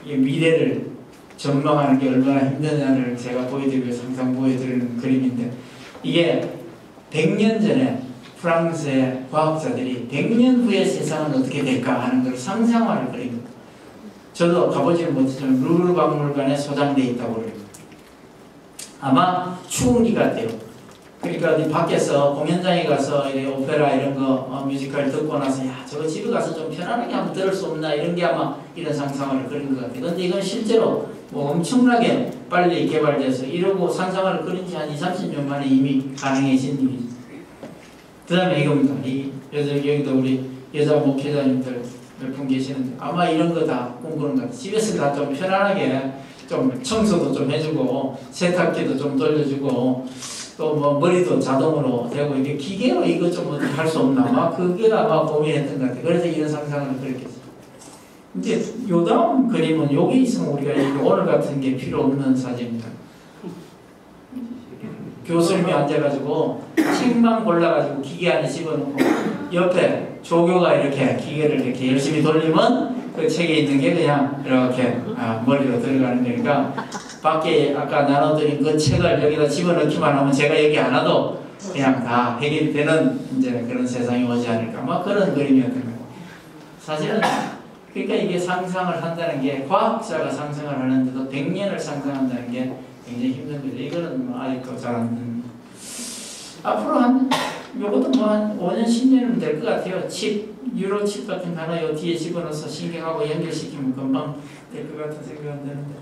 이게 미래를 전망하는 게 얼마나 힘드냐를 제가 보여드리고 항상 보여드리는 그림인데 이게 100년 전에 프랑스의 과학자들이 100년 후의 세상은 어떻게 될까 하는 걸 상상화를 그립니다. 저도 가보지는 못했지만 루브르 박물관에 소장되어 있다고 그래요. 아마 추궁기 같아요. 그러니까 어디 밖에서 공연장에 가서 오페라 이런 거 뮤지컬 듣고 나서 야 저거 집에 가서 좀 편안하게 한번 들을 수 없나 이런 게 아마 이런 상상을 그린 것 같아요. 근데 이건 실제로 뭐 엄청나게 빨리 개발돼서 이러고 상상을 그린 지 한 20, 30년 만에 이미 가능해진 일이죠. 그 다음에 이겁니다. 여기도 우리 여자 목회자님들 몇 분 계시는데 아마 이런 거 다 꿈꾸는 것 같아요. 집에서 다 좀 편안하게 좀 청소도 좀 해주고 세탁기도 좀 돌려주고 또 뭐 머리도 자동으로 되고 이게 기계로 이거 좀 할 수 없나 아마 그게 아마 고민했던 것 같아요. 그래서 이런 상상을 그랬겠어요. 이제 요 다음 그림은 여기 있으면 우리가 오늘 같은 게 필요 없는 사진입니다. 교수님이 앉아가지고 책만 골라가지고 기계 안에 집어넣고 옆에 조교가 이렇게 기계를 이렇게 열심히 돌리면 그 책에 있는 게 그냥 이렇게 머리로 들어가는 거니까 밖에 아까 나눠드린 그 책을 여기다 집어넣기만 하면 제가 여기 안 와도 그냥 다 해결이 되는 이제 그런 세상이 오지 않을까 뭐 그런 그림이었던 거예요. 사실은 그러니까 이게 상상을 한다는 게 과학자가 상상을 하는데도 100년을 상상한다는 게 굉장히 힘든 거죠. 이거는 뭐 아직도 잘 안 됩니다. 앞으로 요것도 뭐 한 5년, 10년은 될 것 같아요. 유로 칩 같은 거 하나 요 뒤에 집어넣어서 신경하고 연결시키면 금방 될 것 같은 생각은 드는데.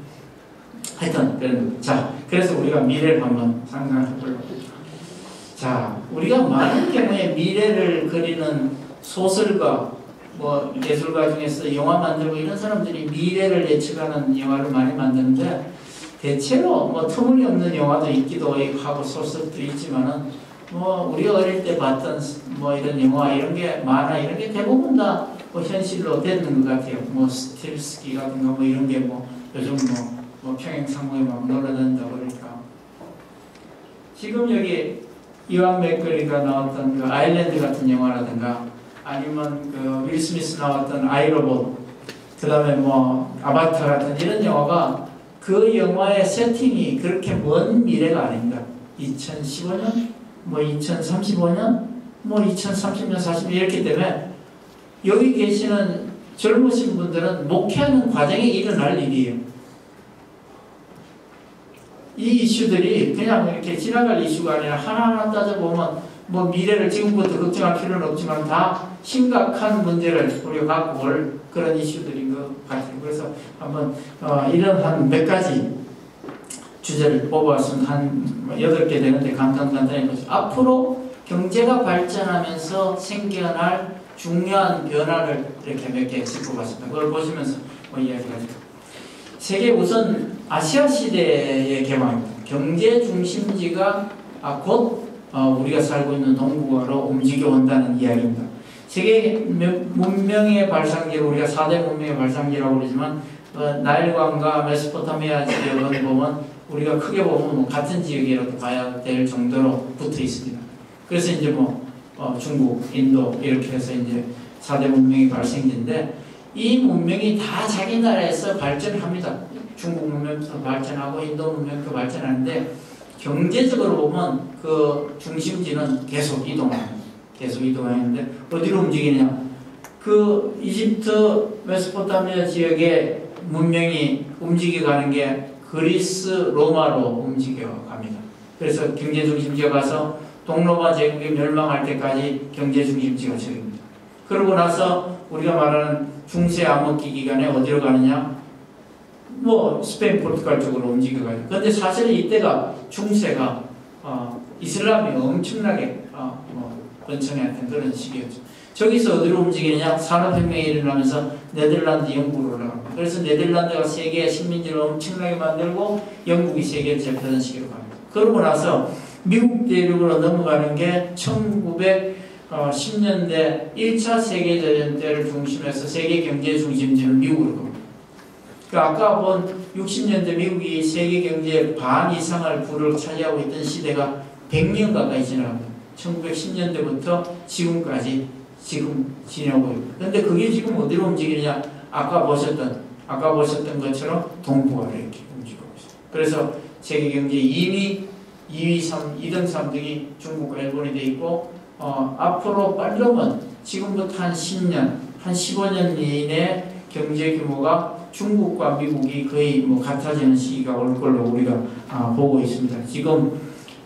하여튼, 자, 그래서 우리가 미래를 한번 상상해 보려고. 자, 우리가 많은 경우에 미래를 그리는 소설가, 뭐 예술가 중에서 영화 만들고 이런 사람들이 미래를 예측하는 영화를 많이 만드는데 대체로 뭐 터무니없는 영화도 있기도 하고 소설도 있지만은 뭐 우리가 어릴 때 봤던 뭐 이런 영화 이런 게 만화 이런 게 대부분 다 뭐 현실로 되는 것 같아요. 뭐 스틸스키 같은 거 뭐 이런 게 뭐 요즘 뭐 평행 상공에 막 놀아다닌다고 그러니까 지금 여기 이완 맥거리가 나왔던 그 아일랜드 같은 영화라든가 아니면 그 윌 스미스 나왔던 아이로봇 그 다음에 뭐 아바타 같은 이런 영화가 그 영화의 세팅이 그렇게 먼 미래가 아닙니다. 2015년, 뭐 2035년, 뭐 2030년, 40년 이렇기 때문에 여기 계시는 젊으신 분들은 목회하는 과정에 일어날 일이에요. 이 이슈들이 그냥 이렇게 지나갈 이슈가 아니라 하나하나 따져보면 뭐 미래를 지금부터 걱정할 필요는 없지만 다 심각한 문제를 우리가 갖고 올 그런 이슈들인 것 같아요. 그래서 한번 이런 한 몇 가지 주제를 뽑아왔으면 한 8개 되는데 간단히 보죠. 앞으로 경제가 발전하면서 생겨날 중요한 변화를 이렇게 몇 개 짚어봤습니다. 그걸 보시면서 뭐 이야기하죠. 세계 우선 아시아 시대의 개방입니다. 경제 중심지가 곧 우리가 살고 있는 동북아로 움직여 온다는 이야기입니다. 세계 문명의 발상지를 우리가 4대 문명의 발상지라고 그러지만 나일강과 메소포타미아 지역을 보면 우리가 크게 보면 뭐 같은 지역이라도 봐야 될 정도로 붙어 있습니다. 그래서 이제 뭐 중국, 인도 이렇게 해서 이제 4대 문명의 발생지인데 이 문명이 다 자기 나라에서 발전을 합니다. 중국 문명도 발전하고 인도 문명도 발전하는데 경제적으로 보면 그 중심지는 계속 이동하는데 어디로 움직이냐? 그 이집트 메소포타미아 지역의 문명이 움직여가는 게 그리스 로마로 움직여갑니다. 그래서 경제 중심지가 가서 동로마 제국이 멸망할 때까지 경제 중심지가 저깁니다. 그러고 나서 우리가 말하는 중세 암흑기 기간에 어디로 가느냐? 뭐 스페인, 포르투갈 쪽으로 움직여가요. 그런데 사실 이때가 중세가 이슬람이 엄청나게 번창했던 그런 시기였죠. 저기서 어디로 움직이느냐? 산업혁명이 일어나면서 네덜란드, 영국으로 올라갑니다. 그래서 네덜란드가 세계 식민지를 엄청나게 만들고 영국이 세계를 제패하는 시기로 갑니다. 그러고 나서 미국 대륙으로 넘어가는 게 1910년대 1차 세계대전 때를 중심해서 세계 경제 중심지는 미국으로 갑니다. 아까 본 60년대 미국이 세계 경제의 반 이상을 부를 차지하고 있던 시대가 100년 가까이 지나갑니다. 1910년대부터 지금까지 지금 지나고 있고. 그런데 그게 지금 어디로 움직이느냐? 아까 보셨던 것처럼 동북아로 이렇게 움직이고 있어요. 그래서 세계 경제 2위, 2등, 3등이 중국과 일본이 돼 있고, 앞으로 빠르면 지금부터 한 10년, 한 15년 이내에 경제 규모가 중국과 미국이 거의 뭐 같아지는 시기가 올 걸로 우리가 보고 있습니다. 지금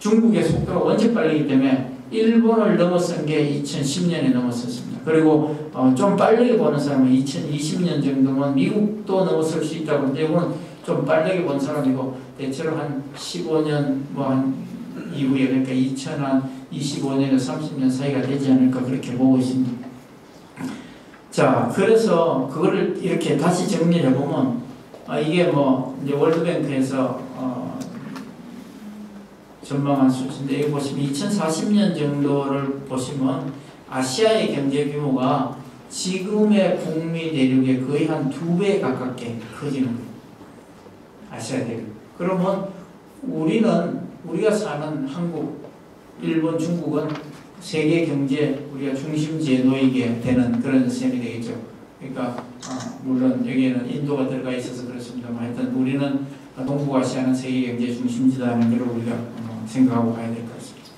중국의 속도가 원체 빠르기 때문에 일본을 넘어선 게 2010년에 넘었었습니다. 그리고 좀 빠르게 보는 사람은 2020년 정도면 미국도 넘어설 수 있다고 하는데 이거는 좀 빠르게 본 사람이고 대체로 한 15년 한 이후에 그러니까 2025년에서 30년 사이가 되지 않을까 그렇게 보고 있습니다. 자, 그래서 그거를 이렇게 다시 정리를 해보면 이게 이제 월드뱅크에서 전망한 수치인데 여기 보시면 2040년 정도를 보시면 아시아의 경제 규모가 지금의 북미 대륙의 거의 한 2배 가깝게 커지는 거예요. 아시아 대륙. 그러면 우리가 사는 한국, 일본, 중국은 세계 경제 우리가 중심지에 놓이게 되는 그런 셈이 되겠죠. 그러니까 물론 여기에는 인도가 들어가 있어서 그렇습니다만 하여튼 우리는 동북아시아는 세계 경제 중심지다는 걸 우리가 생각하고 가야 될 것 같습니다.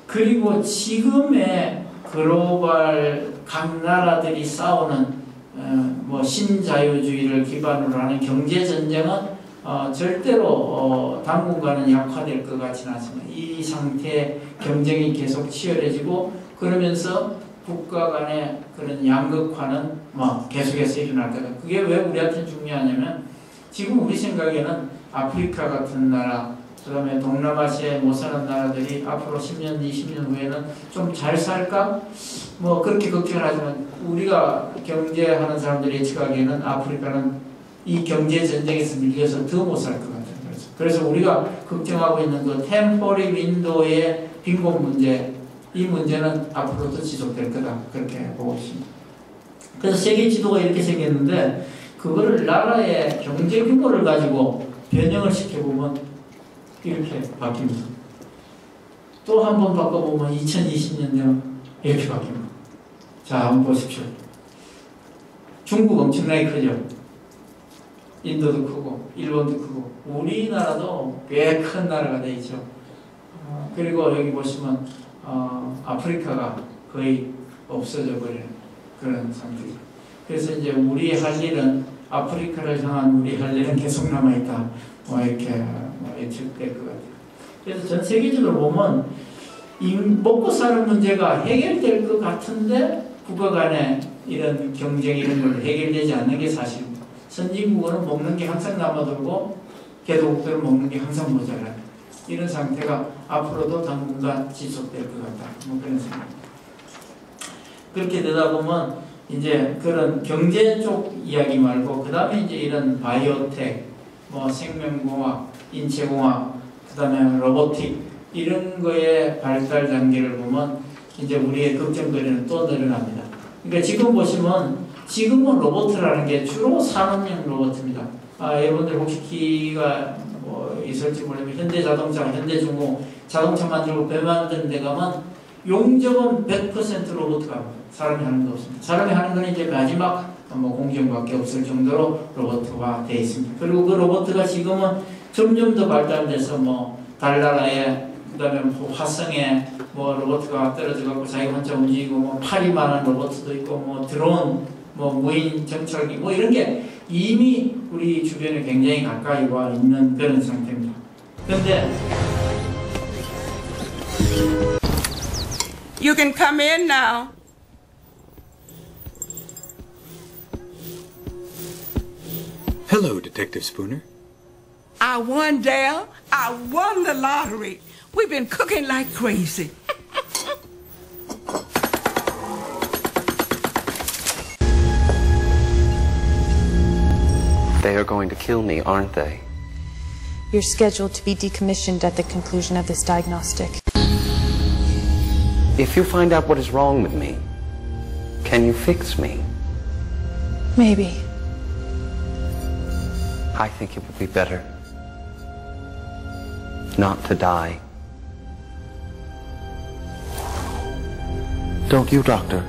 그리고 지금의 글로벌 각 나라들이 싸우는 신자유주의를 기반으로 하는 경제 전쟁은 절대로 당분간은 약화될 것 같지는 않습니다. 이 상태의 경쟁이 계속 치열해지고 그러면서 국가 간의 그런 양극화는 계속해서 일어날 거다. 그게 왜 우리한테 중요하냐면 지금 우리 생각에는 아프리카 같은 나라, 그 다음에 동남아시아에 못 사는 나라들이 앞으로 10년, 20년 후에는 좀 잘 살까? 그렇게 걱정을 하지만 우리가 경제하는 사람들이 예측하기에는 아프리카는 이 경제 전쟁에서 밀려서 더 못 살 것 같아요. 그래서 우리가 걱정하고 있는 그 템포리 윈도우의 빈곤 문제, 이 문제는 앞으로도 지속될 거다. 그렇게 보고 있습니다. 그래서 세계 지도가 이렇게 생겼는데 그거를 나라의 경제 규모를 가지고 변형을 시켜보면 이렇게 바뀝니다. 또 한 번 바꿔보면 2020년에는 이렇게 바뀝니다. 자, 한번 보십시오. 중국 엄청나게 크죠? 인도도 크고 일본도 크고 우리나라도 꽤 큰 나라가 되어 있죠. 그리고 여기 보시면 아프리카가 거의 없어져 버리는 그런 상태죠. 그래서 이제 우리 할 일은 아프리카를 향한 우리 할 일은 계속 남아있다. 이렇게 예측될 것 같아요. 그래서 전 세계적으로 보면 먹고 사는 문제가 해결될 것 같은데 국가 간의 이런 경쟁 이런 걸 해결되지 않는 게 사실입니다. 선진국은 먹는 게 항상 남아돌고 개도국들은 먹는 게 항상 모자라요. 이런 상태가 앞으로도 당분간 지속될 것 같다. 그런 생각입니다. 그렇게 되다 보면 이제 그런 경제 쪽 이야기 말고 그 다음에 이제 이런 바이오텍, 생명공학, 인체공학, 그 다음에 로보틱 이런 거의 발달 단계를 보면 이제 우리의 걱정거리는 또 늘어납니다. 그러니까 지금 보시면 지금은 로봇이라는 게 주로 산업용 로봇입니다. 여러분들 혹시 기가 있을지 모르면 현대자동차, 현대중공 자동차 만들고 배 만드는 데 가면 용접은 100% 로봇가 합니다. 사람이 하는 거 없습니다. 사람이 하는 건 이제 마지막 공정밖에 없을 정도로 로봇화 되어 있습니다. 그리고 그 로봇가 지금은 점점 더 발달돼서 달나라에 그다음에 화성에 로봇가 떨어져갖고 자기가 혼자 움직이고 파리만한 로봇도 있고 드론 무인 정찰기 이런 게 이미 우리 주변에 굉장히 가까이 와 있는 그런 상태입니다. 그런데 You can come in now. Hello, Detective Spooner. I won, Dale. I won the lottery. We've been cooking like crazy. They are going to kill me, aren't they? You're scheduled to be decommissioned at the conclusion of this diagnostic. If you find out what is wrong with me, can you fix me? Maybe. I think it would be better not to die. Don't you, Doctor?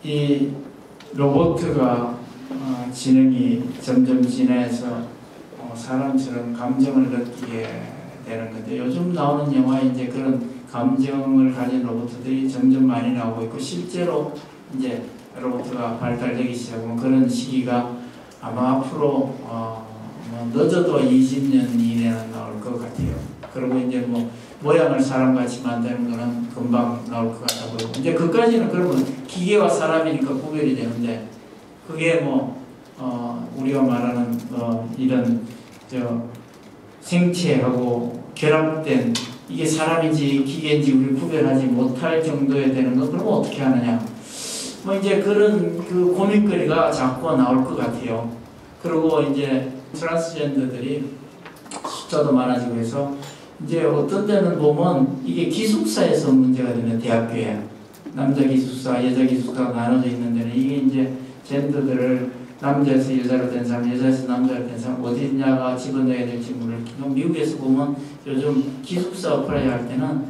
이 로봇가 지능이 점점 진화해서 사람처럼 감정을 느끼게 되는 건데 요즘 나오는 영화에 이제 그런 감정을 가진 로봇들이 점점 많이 나오고 있고 실제로 이제 로봇가 발달되기 시작하면 그런 시기가 아마 앞으로 늦어도 20년 이내는 나올 것 같아요. 그리고 이제 뭐 모양을 사람같이 만드는 거는 금방 나올 것 같아 보이고, 이제 그까지는 그러면 기계와 사람이니까 구별이 되는데, 그게 뭐 우리가 말하는 이런 생체하고 결합된, 이게 사람인지 기계인지 우리 구별하지 못할 정도에 되는 거, 그러면 어떻게 하느냐. 뭐 이제 그런 그 고민거리가 자꾸 나올 것 같아요. 그리고 이제 트랜스젠더들이 숫자도 많아지고 해서 이제 어떤 데는 보면 이게 기숙사에서 문제가 되는, 대학교에 남자 기숙사, 여자 기숙사가 나눠져 있는 데는 이게 이제 젠더들을 남자에서 여자로 된 사람, 여자에서 남자로 된 사람 어디냐가 집어넣어야 될지 모르겠고, 미국에서 보면 요즘 기숙사 어플라이 할 때는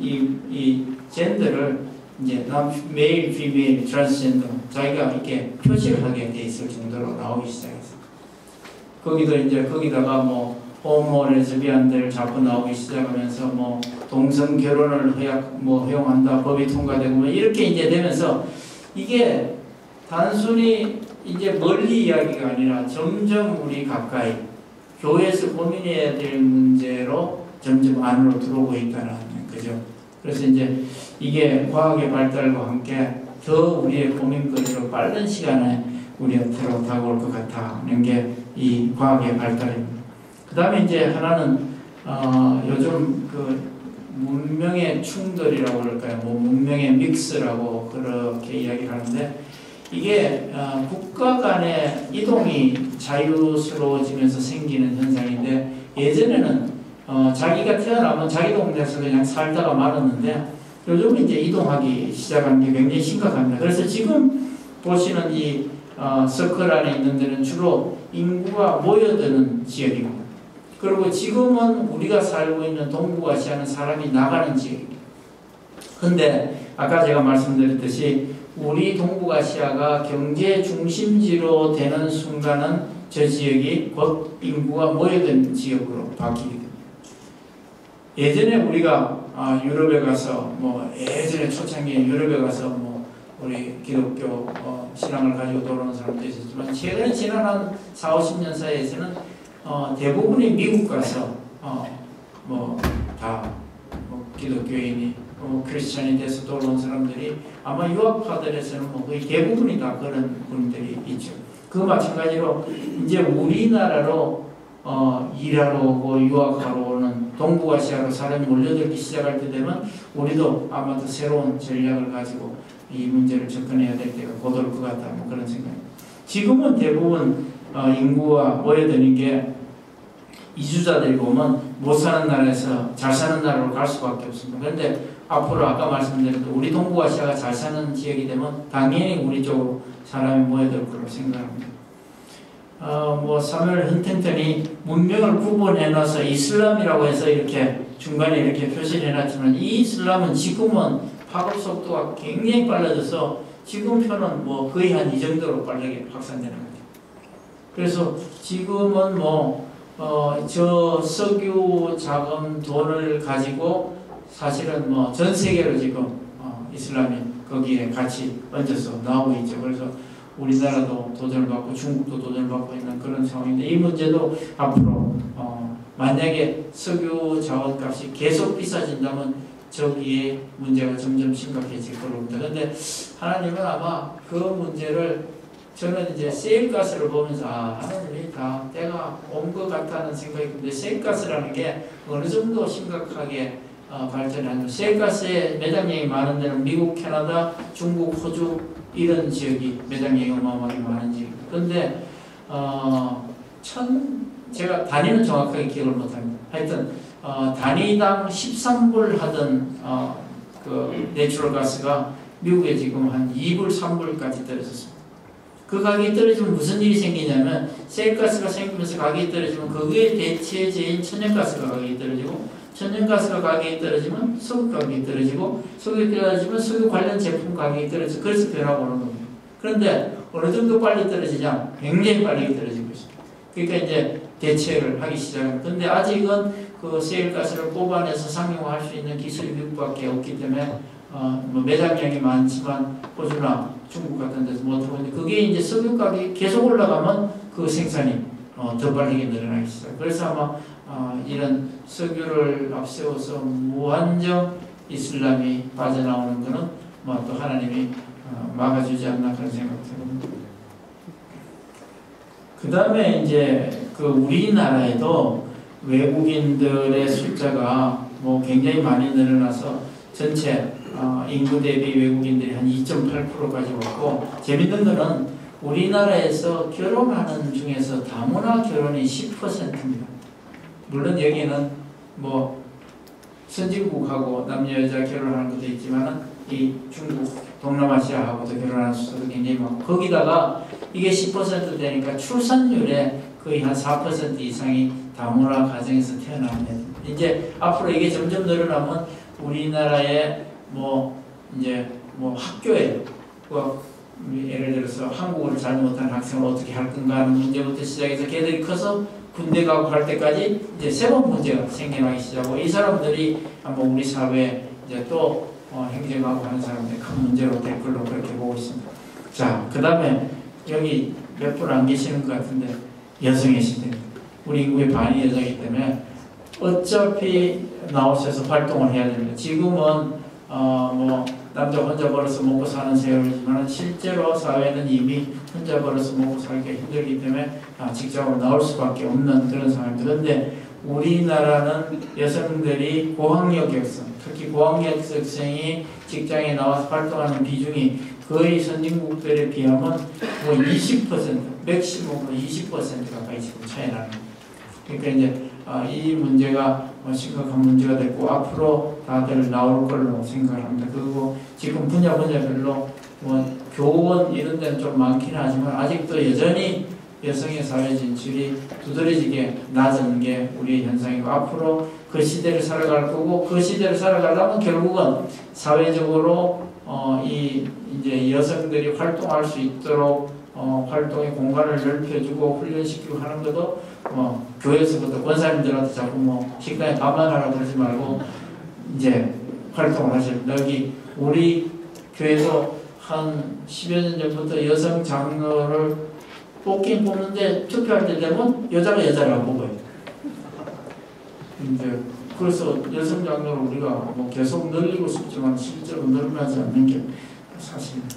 이 젠더를 이제 메일, 피메일, 트랜스젠더 자기가 이렇게 표시를 하게 돼 있을 정도로 나오기 시작했어요. 거기도 이제 거기다가 뭐 호모 레즈비안들 자꾸 나오기 시작하면서 뭐 동성 결혼을 허용한다, 법이 통과되고 뭐 이렇게 이제 되면서 이게 단순히 이제 멀리 이야기가 아니라 점점 우리 가까이 교회에서 고민해야 될 문제로 점점 안으로 들어오고 있다는 거죠. 그래서 이제 이게 과학의 발달과 함께 더 우리의 고민거리로 빠른 시간에 우리한테로 다가올 것 같다는 게 이 과학의 발달입니다. 그 다음에 이제 하나는 요즘 그 문명의 충돌이라고 그럴까요? 뭐 문명의 믹스라고 그렇게 이야기를 하는데, 이게 국가 간의 이동이 자유스러워지면서 생기는 현상인데, 예전에는 자기가 태어나면 자기 동네에서 그냥 살다가 말았는데, 요즘 이제 이동하기 시작한 게 굉장히 심각합니다. 그래서 지금 보시는 이 서클 안에 있는 데는 주로 인구가 모여드는 지역이고, 그리고 지금은 우리가 살고 있는 동북아시아는 사람이 나가는 지역입니다. 근데 아까 제가 말씀드렸듯이 우리 동북아시아가 경제 중심지로 되는 순간은 저 지역이 곧 인구가 모여든 지역으로 바뀌게 됩니다. 예전에 우리가 유럽에 가서 뭐 예전에 초창기에 유럽에 가서 뭐 우리 기독교 신앙을 가지고 돌아오는 사람도 있었지만, 최근에 지난 한 4, 50년 사이에서는 대부분이 미국 가서 다 기독교인이 크리스천이 돼서 돌아온 사람들이 아마 유학파들에서는 뭐 거의 대부분이 다 그런 분들이 있죠. 그 마찬가지로 이제 우리나라로 일하러 오고 유학하러 오는 동북아시아로 사람이 몰려들기 시작할 때 되면 우리도 아마도 새로운 전략을 가지고 이 문제를 접근해야 될 때가 곧 올 것 같다, 뭐 그런 생각입니다. 지금은 대부분 인구가 모여드는 게 이주자들이 보면 못 사는 나라에서 잘 사는 나라로 갈 수밖에 없습니다. 그런데 앞으로 아까 말씀드린 우리 동북아시아가 잘 사는 지역이 되면 당연히 우리 쪽으로 사람이 모여들 거라고 생각합니다. 뭐 사무엘 헌팅턴이 문명을 구분해놔서 이슬람이라고 해서 이렇게 중간에 이렇게 표시를 해놨지만, 이 이슬람은 지금은 파급 속도가 굉장히 빨라져서 지금 표는 뭐 거의 한 이 정도로 빠르게 확산되는 거죠. 그래서 지금은 저 석유 자금 돈을 가지고 사실은 뭐 전 세계로 지금 이슬람이 거기에 같이 얹어서 나오고 있죠. 그래서 우리나라도 도전을 받고 중국도 도전을 받고 있는 그런 상황인데, 이 문제도 앞으로 만약에 석유 자원값이 계속 비싸진다면 저기에 문제가 점점 심각해질 겁니다. 그런데 하나님은 아마 그 문제를, 저는 이제 세일가스를 보면서 하나님이 다 때가 온 것 같다는 생각이 드는데, 세일가스라는 게 어느 정도 심각하게 발전하는, 세일가스의 매장량이 많은 데는 미국, 캐나다, 중국, 호주 이런 지역이 매장량이 어마어마하게 많은 지역입니다. 그런데 제가 단위는 정확하게 기억을 못합니다. 하여튼 단위당 13불 하던 그 내추럴 가스가 미국에 지금 한 2불, 3불까지 떨어졌습니다. 그 가격이 떨어지면 무슨 일이 생기냐면, 세일가스가 생기면서 가격이 떨어지면 그거에 대체제인 천연가스가 가격이 떨어지고, 천연가스가 가격이 떨어지면 석유 가격이 떨어지고, 석유 떨어지면 석유 관련 제품 가격이 떨어지고, 그래서 변화가 오는 겁니다. 그런데 어느 정도 빨리 떨어지냐? 굉장히 빨리 떨어지고 있습니다. 그러니까 이제 대체를 하기 시작합니다. 근데 아직은 그 세일가스를 뽑아내서 상용화할 수 있는 기술이 미국밖에 없기 때문에 뭐 매장량이 많지만 호주나 중국 같은 데서 못 들어오는데 그게 이제 석유 가격이 계속 올라가면 그 생산이 더 빠르게 늘어나기 시작. 그래서 아마 이런 석유를 앞세워서 무한정 이슬람이 빠져나오는 것은 뭐 또 하나님이 막아주지 않나 그런 생각이 듭니다. 그 다음에 이제 그 우리나라에도 외국인들의 숫자가 뭐 굉장히 많이 늘어나서 전체 인구 대비 외국인들이 한 2.8%까지 왔고, 재밌는 거는 우리나라에서 결혼하는 중에서 다문화 결혼이 10%입니다. 물론 여기는 뭐 선진국하고 남녀 여자 결혼하는 것도 있지만 이 중국 동남아시아하고도 결혼하는 수도 굉장히 많고, 거기다가 이게 10% 되니까 출산율에 거의 한 4% 이상이 다문화 가정에서 태어나는. 이제 앞으로 이게 점점 늘어나면 우리나라의 뭐 이제 뭐 학교에 예를 들어서 한국어를 잘 못하는 학생을 어떻게 할 건가 하는 문제부터 시작해서 걔들이 커서 군대 가고 할 때까지 이제 새로운 문제가 생겨나기 시작하고, 이 사람들이 한번 우리 사회에 이제 또 행정하고 하는 사람들이 큰 문제로 될 걸로 그렇게 보고 있습니다. 자, 그 다음에 여기 몇 분 안 계시는 것 같은데 여성의 시대입니다. 우리 인구의 반이 여자이기 때문에 어차피 나오셔서 활동을 해야 됩니다. 지금은 뭐 남자 혼자 벌어서 먹고 사는 세월이지만 실제로 사회는 이미 혼자 벌어서 먹고 살기가 힘들기 때문에 직장으로 나올 수밖에 없는 그런 상황입니다. 그런데 우리나라는 여성들이 고학력 여성, 특히 고학력 여성이 직장에 나와서 활동하는 비중이 거의 선진국들에 비하면 뭐 20%, 맥시멈으로 20% 가까이 지금 차이 나는 거예요. 그러니까 이제 이 문제가 심각한 문제가 됐고 앞으로 다들 나올 걸로 생각합니다. 그리고 지금 분야별로 뭐 교원 이런 데는 좀 많긴 하지만 아직도 여전히 여성의 사회 진출이 두드러지게 낮은 게 우리의 현상이고, 앞으로 그 시대를 살아갈 거고, 그 시대를 살아가려면 결국은 사회적으로 이제 여성들이 활동할 수 있도록 활동의 공간을 넓혀주고 훈련시키고 하는 것도 교회에서부터 권사님들한테 자꾸 뭐 식당에 반만하라고 그러지 말고 이제 활동을 하셔야 됩니다. 여기 우리 교회도 한 10여 년 전부터 여성 장로를 뽑긴 뽑는데 투표할 때 되면 여자가 여자를 안 뽑아요. 이제 그래서 여성 장로를 우리가 뭐 계속 늘리고 싶지만 실제로 늘어나지 않는 게 사실입니다.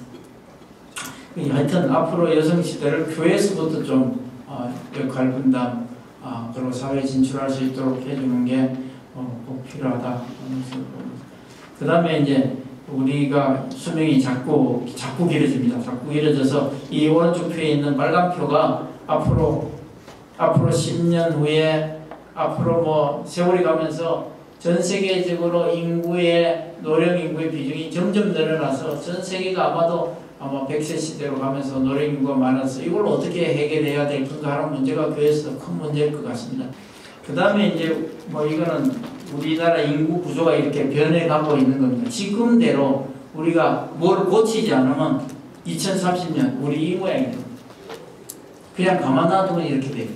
하여튼 앞으로 여성 시대를 교회에서부터 좀 역할 분담 그리고 사회에 진출할 수 있도록 해주는 게 꼭 필요하다. 그 다음에 이제 우리가 수명이 자꾸 길어집니다. 자꾸 길어져서 이 오른쪽 표에 있는 빨간 표가 앞으로 10년 후에 앞으로 뭐 세월이 가면서 전 세계적으로 노령 인구의 비중이 점점 늘어나서 전 세계가 아마 100세 시대로 가면서 노령 인구가 많아서 이걸 어떻게 해결해야 될 건가 하는 문제가 교회에서 큰 문제일 것 같습니다. 그 다음에 이제 뭐 이거는 우리나라 인구 구조가 이렇게 변해가고 있는 겁니다. 지금대로 우리가 뭘 고치지 않으면 2030년 우리 이 모양이에요. 그냥 가만 놔두면 이렇게 돼요.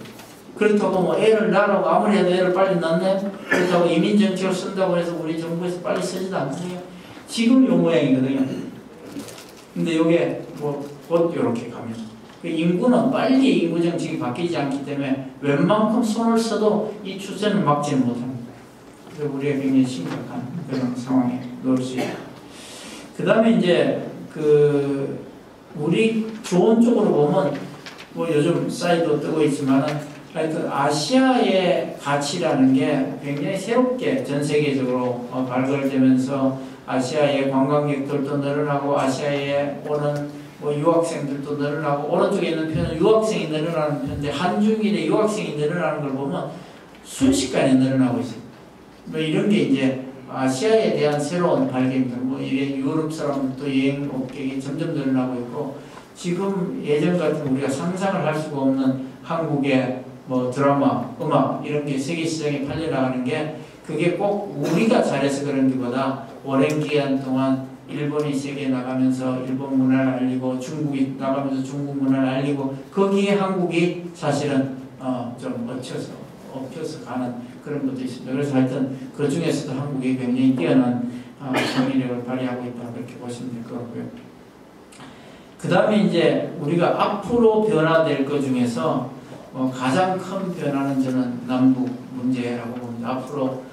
그렇다고 뭐 애를 낳으라고 아무리 해도 애를 빨리 낳네? 그렇다고 이민정책을 쓴다고 해서 우리 정부에서 빨리 쓰지도 않거든요. 지금 요 모양이거든요. 근데 요게 뭐 곧 요렇게 갑니다. 인구는 빨리 인구 정책이 바뀌지 않기 때문에 웬만큼 손을 써도 이 추세는 막지는 못합니다. 그래서 우리가 굉장히 심각한 그런 상황에 놓을 수 있다. 그 다음에 이제 우리 좋은 쪽으로 보면 뭐 요즘 사이도 뜨고 있지만 하여튼 아시아의 가치라는 게 굉장히 새롭게 전 세계적으로 발굴되면서 아시아의 관광객들도 늘어나고 아시아에 오는 뭐 유학생들도 늘어나고, 오른쪽에 있는 편은 유학생이 늘어나는 편인데 한중일의 유학생이 늘어나는 걸 보면 순식간에 늘어나고 있어요. 뭐 이런 게 이제 아시아에 대한 새로운 발견입니다. 뭐 이게 유럽 사람들도 여행 업계가 점점 늘어나고 있고, 지금 예전 같은 우리가 상상을 할 수가 없는 한국의 뭐 드라마, 음악 이런 게 세계 시장에 팔려나가는 게 그게 꼭 우리가 잘해서 그런 것보다 오랜 기간 동안 일본이 세계에 나가면서 일본 문화를 알리고 중국이 나가면서 중국 문화를 알리고 거기에 한국이 사실은 좀 엎혀서 가는 그런 것도 있습니다. 그래서 하여튼 그 중에서도 한국이 굉장히 뛰어난 경의력을 발휘하고 있다 그렇게 보시면 될 것 같고요. 그 다음에 이제 우리가 앞으로 변화될 것 중에서 가장 큰 변화는 저는 남북 문제라고 봅니다. 앞으로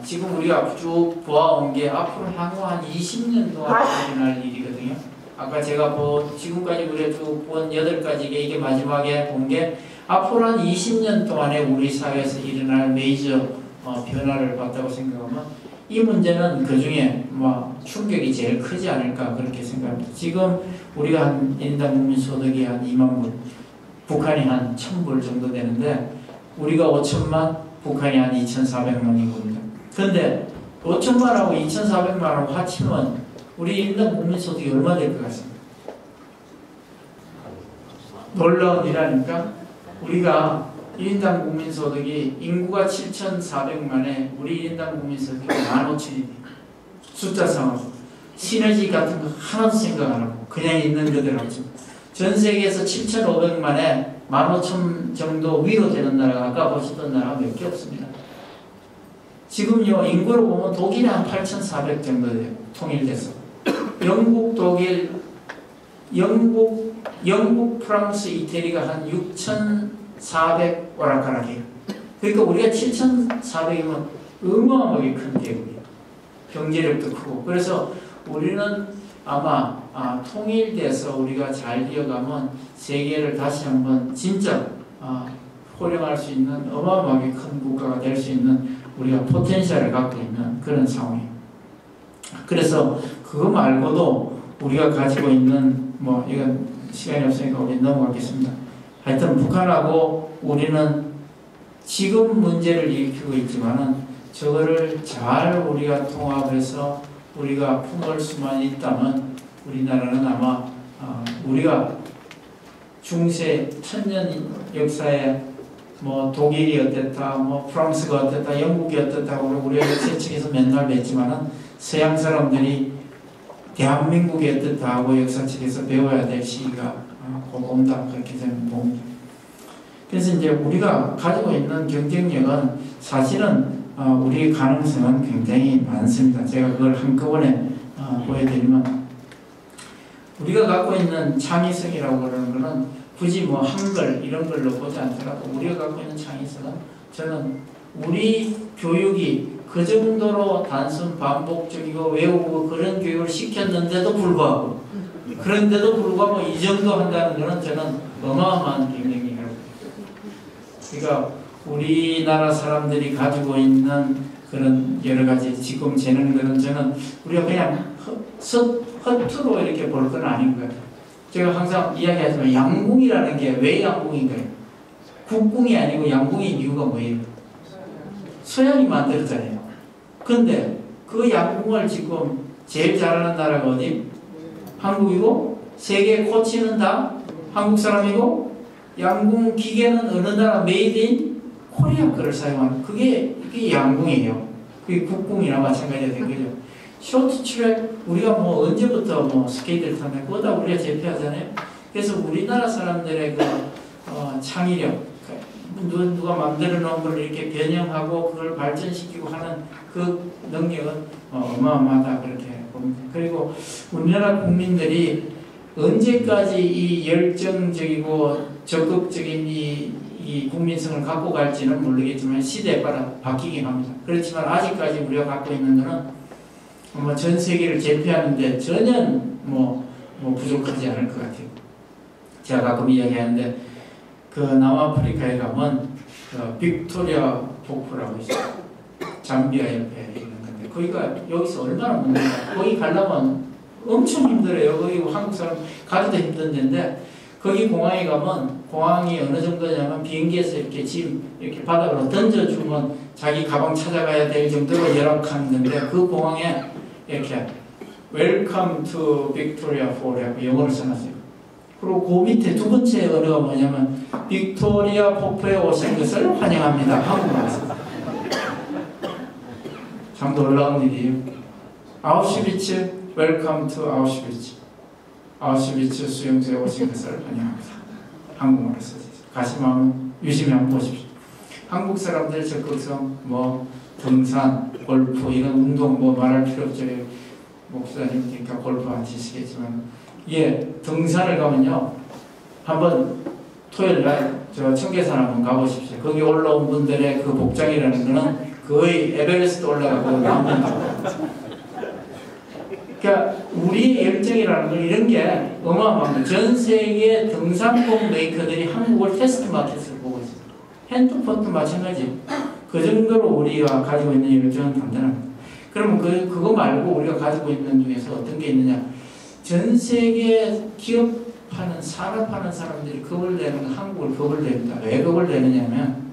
지금 우리가 쭉 보아온 게 앞으로 향후 한 20년 동안 일어날 일이거든요. 아까 제가 지금까지 우리가 쭉 본 8가지 이게 마지막에 본 게 앞으로 한 20년 동안에 우리 사회에서 일어날 메이저 변화를 봤다고 생각하면 이 문제는 그 중에 충격이 제일 크지 않을까 그렇게 생각합니다. 지금 우리가 한 인당 국민소득이 한 2만 불, 북한이 한 1,000불 정도 되는데 우리가 5천만, 북한이 한 2,400만인 겁니다. 그런데 5천만하고 2,400만하고 합치면 우리 인당 국민소득이 얼마 될 것 같습니다. 놀라운 일하니까 우리가 1인당 국민소득이 인구가 7,400만에 우리 1인당 국민소득이 15,000입니다. 숫자상으로 시너지 같은 거 하나도 생각 안 하고 그냥 있는 그대로 하죠. 전 세계에서 7,500만에 15,000 정도 위로 되는 나라가 아까 보시던 나라가 몇 개 없습니다. 지금요 인구로 보면 독일이 한 8,400 정도 돼요. 통일돼서 영국, 독일, 영국, 프랑스, 이태리가 한 6,400 오락가락해요. 그러니까 우리가 7,400이면 어마어마하게 큰 대국이에요. 경제력도 크고. 그래서 우리는 아마 통일돼서 우리가 잘 이어가면 세계를 다시 한번 진짜 호령할 수 있는 어마어마하게 큰 국가가 될 수 있는 우리가 포텐셜을 갖고 있는 그런 상황이에요. 그래서 그거 말고도 우리가 가지고 있는 이건 시간이 없으니까 우리 넘어가겠습니다. 하여튼 북한하고 우리는 지금 문제를 일으키고 있지만은 저거를 잘 우리가 통합해서 우리가 품을 수만 있다면 우리나라는 아마 우리가 중세 천년 역사에 독일이 어땠다, 프랑스가 어땠다, 영국이 어땠다 하고 우리가 역사 측에서 맨날 뵀지만은 서양 사람들이 대한민국이 어떻다 하고 역사 측에서 배워야 될 시기가 곧 온다 그렇게 저는 봅니다. 그래서 이제 우리가 가지고 있는 경쟁력은 사실은 우리의 가능성은 굉장히 많습니다. 제가 그걸 한꺼번에 보여드리면 우리가 갖고 있는 창의성이라고 그러는 것은 굳이 한글 이런 걸로 보지 않더라도 우리가 갖고 있는 창의성은 저는 우리 교육이 그 정도로 단순 반복적이고 외우고 그런 교육을 시켰는데도 불구하고 이 정도 한다는 것은 저는 어마어마한 경쟁력이라고 봅니다. 그러니까 우리나라 사람들이 가지고 있는 그런 여러 가지 지금 재능들은 저는 우리가 그냥 허투루 이렇게 볼 건 아닌 거예요. 제가 항상 이야기하지만 양궁이라는 게 왜 양궁인가요? 국궁이 아니고 양궁인 이유가 뭐예요? 서양이 만들었잖아요. 근데 그 양궁을 지금 제일 잘하는 나라가 어디? 한국이고 세계 코치는 다 한국 사람이고 양궁 기계는 어느 나라 메이드 인 코리아 거를 사용하는 그게 양궁이에요. 그게 국궁이나 마찬가지가 된 거죠. 쇼트트랙 우리가 언제부터 스케이트를 탔나 그거 다 우리가 제패하잖아요. 그래서 우리나라 사람들의 그 창의력 누가 만들어 놓은 걸 이렇게 변형하고 그걸 발전시키고 하는 그 능력은 어마어마하다 그렇게 봅니다. 그리고 우리나라 국민들이 언제까지 이 열정적이고 적극적인 이 국민성을 갖고 갈지는 모르겠지만 시대에 따라 바뀌긴 합니다. 그렇지만 아직까지 우리가 갖고 있는 것은 전 세계를 제패하는데 전혀 부족하지 않을 것 같아요. 제가 가끔 이야기하는데 그 남아프리카에 가면 빅토리아 폭포라고 있어요. 잠비아 옆에 있는 건데 거기가 여기서 얼마나 먼가 거기 가려면 엄청 힘들어요. 거기 한국 사람 가기도 힘든 데인데 거기 공항에 가면 공항이 어느 정도냐면 비행기에서 이렇게 짐 이렇게 바닥으로 던져주면 자기 가방 찾아가야 될 정도로 열악한 데인데 그 공항에 이렇게 Welcome to Victoria Fall이라고 영어를 써놨어요. 그리고 그 밑에 두 번째 언어가 뭐냐면 빅토리아 폭포에 오신 것을 환영합니다. 한국말에서. 참 놀라운 일이에요. 아우슈비츠 Welcome to 아우슈비츠. 아우슈비츠 수용소에 오신 것을 환영합니다. 한국말에서. 가시면 유심히 한번 보십시오. 한국 사람들 적극성 등산, 골프 이런 운동 뭐 말할 필요 없죠. 목사님이니까 골프 안 치시겠지만 등산을 가면요 한번 토요일 날 저 청계산 한번 가보십시오. 거기 올라온 분들의 그 복장이라는 거는 거의 에베레스트 올라가고 나옵니다. 그러니까 우리의 열정이라는 건 이런 게 어마어마합니다. 전 세계 등산복 메이커들이 한국을 테스트 마켓으로 보고 있습니다. 핸드폰도 마찬가지. 그 정도로 우리가 가지고 있는 열정은 단단합니다. 그러면 그거 말고 우리가 가지고 있는 중에서 어떤 게 있느냐? 전 세계 기업하는 산업하는 사람들이 겁을 내는 건 한국을 겁을 냅니다. 왜 겁을 내느냐면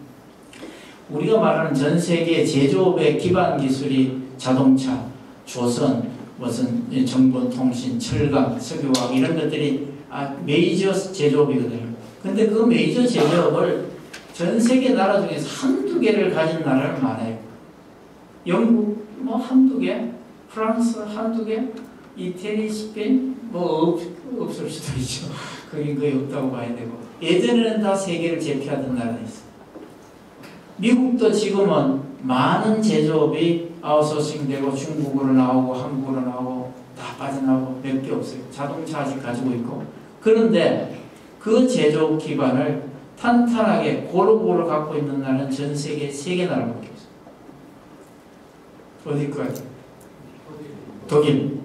우리가 말하는 전 세계 제조업의 기반 기술이 자동차, 조선, 무슨 정보통신, 철강, 석유화학 이런 것들이 메이저 제조업이거든요. 근데 그 메이저 제조업을 전 세계 나라 중에서 한두 개를 가진 나라는 많아요. 영국 뭐 한두 개, 프랑스 한두 개, 이태리, 스페인 뭐 없을 수도 있죠. 거긴 거의 없다고 봐야 되고 예전에는 다 세계를 제패하던 나라가 있어요. 미국도 지금은 많은 제조업이 아웃소싱되고 중국으로 나오고 한국으로 나오고 다 빠져나오고 몇 개 없어요. 자동차 아직 가지고 있고. 그런데 그 제조업 기반을 탄탄하게 고루고루 갖고 있는 나라는 전 세계 3개 나라밖에 없어요. 어디까요? 독일,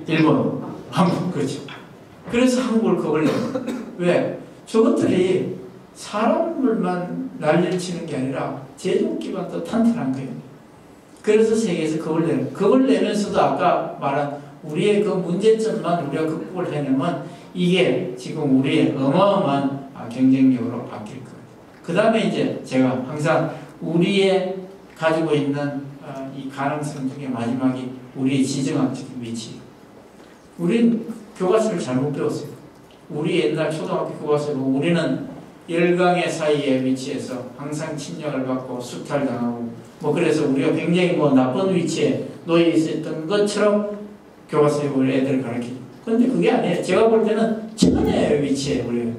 일본, 한국. 그렇죠. 그래서 한국을 겁을 내요. 왜? 저것들이 사람들만 난리를 치는 게 아니라 제조업 기반도 탄탄한 거예요. 그래서 세계에서 겁을 내요. 겁을 내면서도 아까 말한 우리의 그 문제점만 우리가 극복을 해내면 이게 지금 우리의 어마어마한 경쟁력으로 바뀔 거예요. 그 다음에 이제 제가 항상 우리의 가지고 있는 이 가능성 중에 마지막이 우리의 지정학적인 위치. 우린 교과서를 잘못 배웠어요. 우리 옛날 초등학교 교과서로 우리는 열강의 사이에 위치해서 항상 침략을 받고 수탈당하고 뭐 그래서 우리가 굉장히 뭐 나쁜 위치에 놓여 있었던 것처럼 교과서에 우리 애들을 가르치죠. 그런데 그게 아니에요. 제가 볼 때는 천혜의 위치에 우리가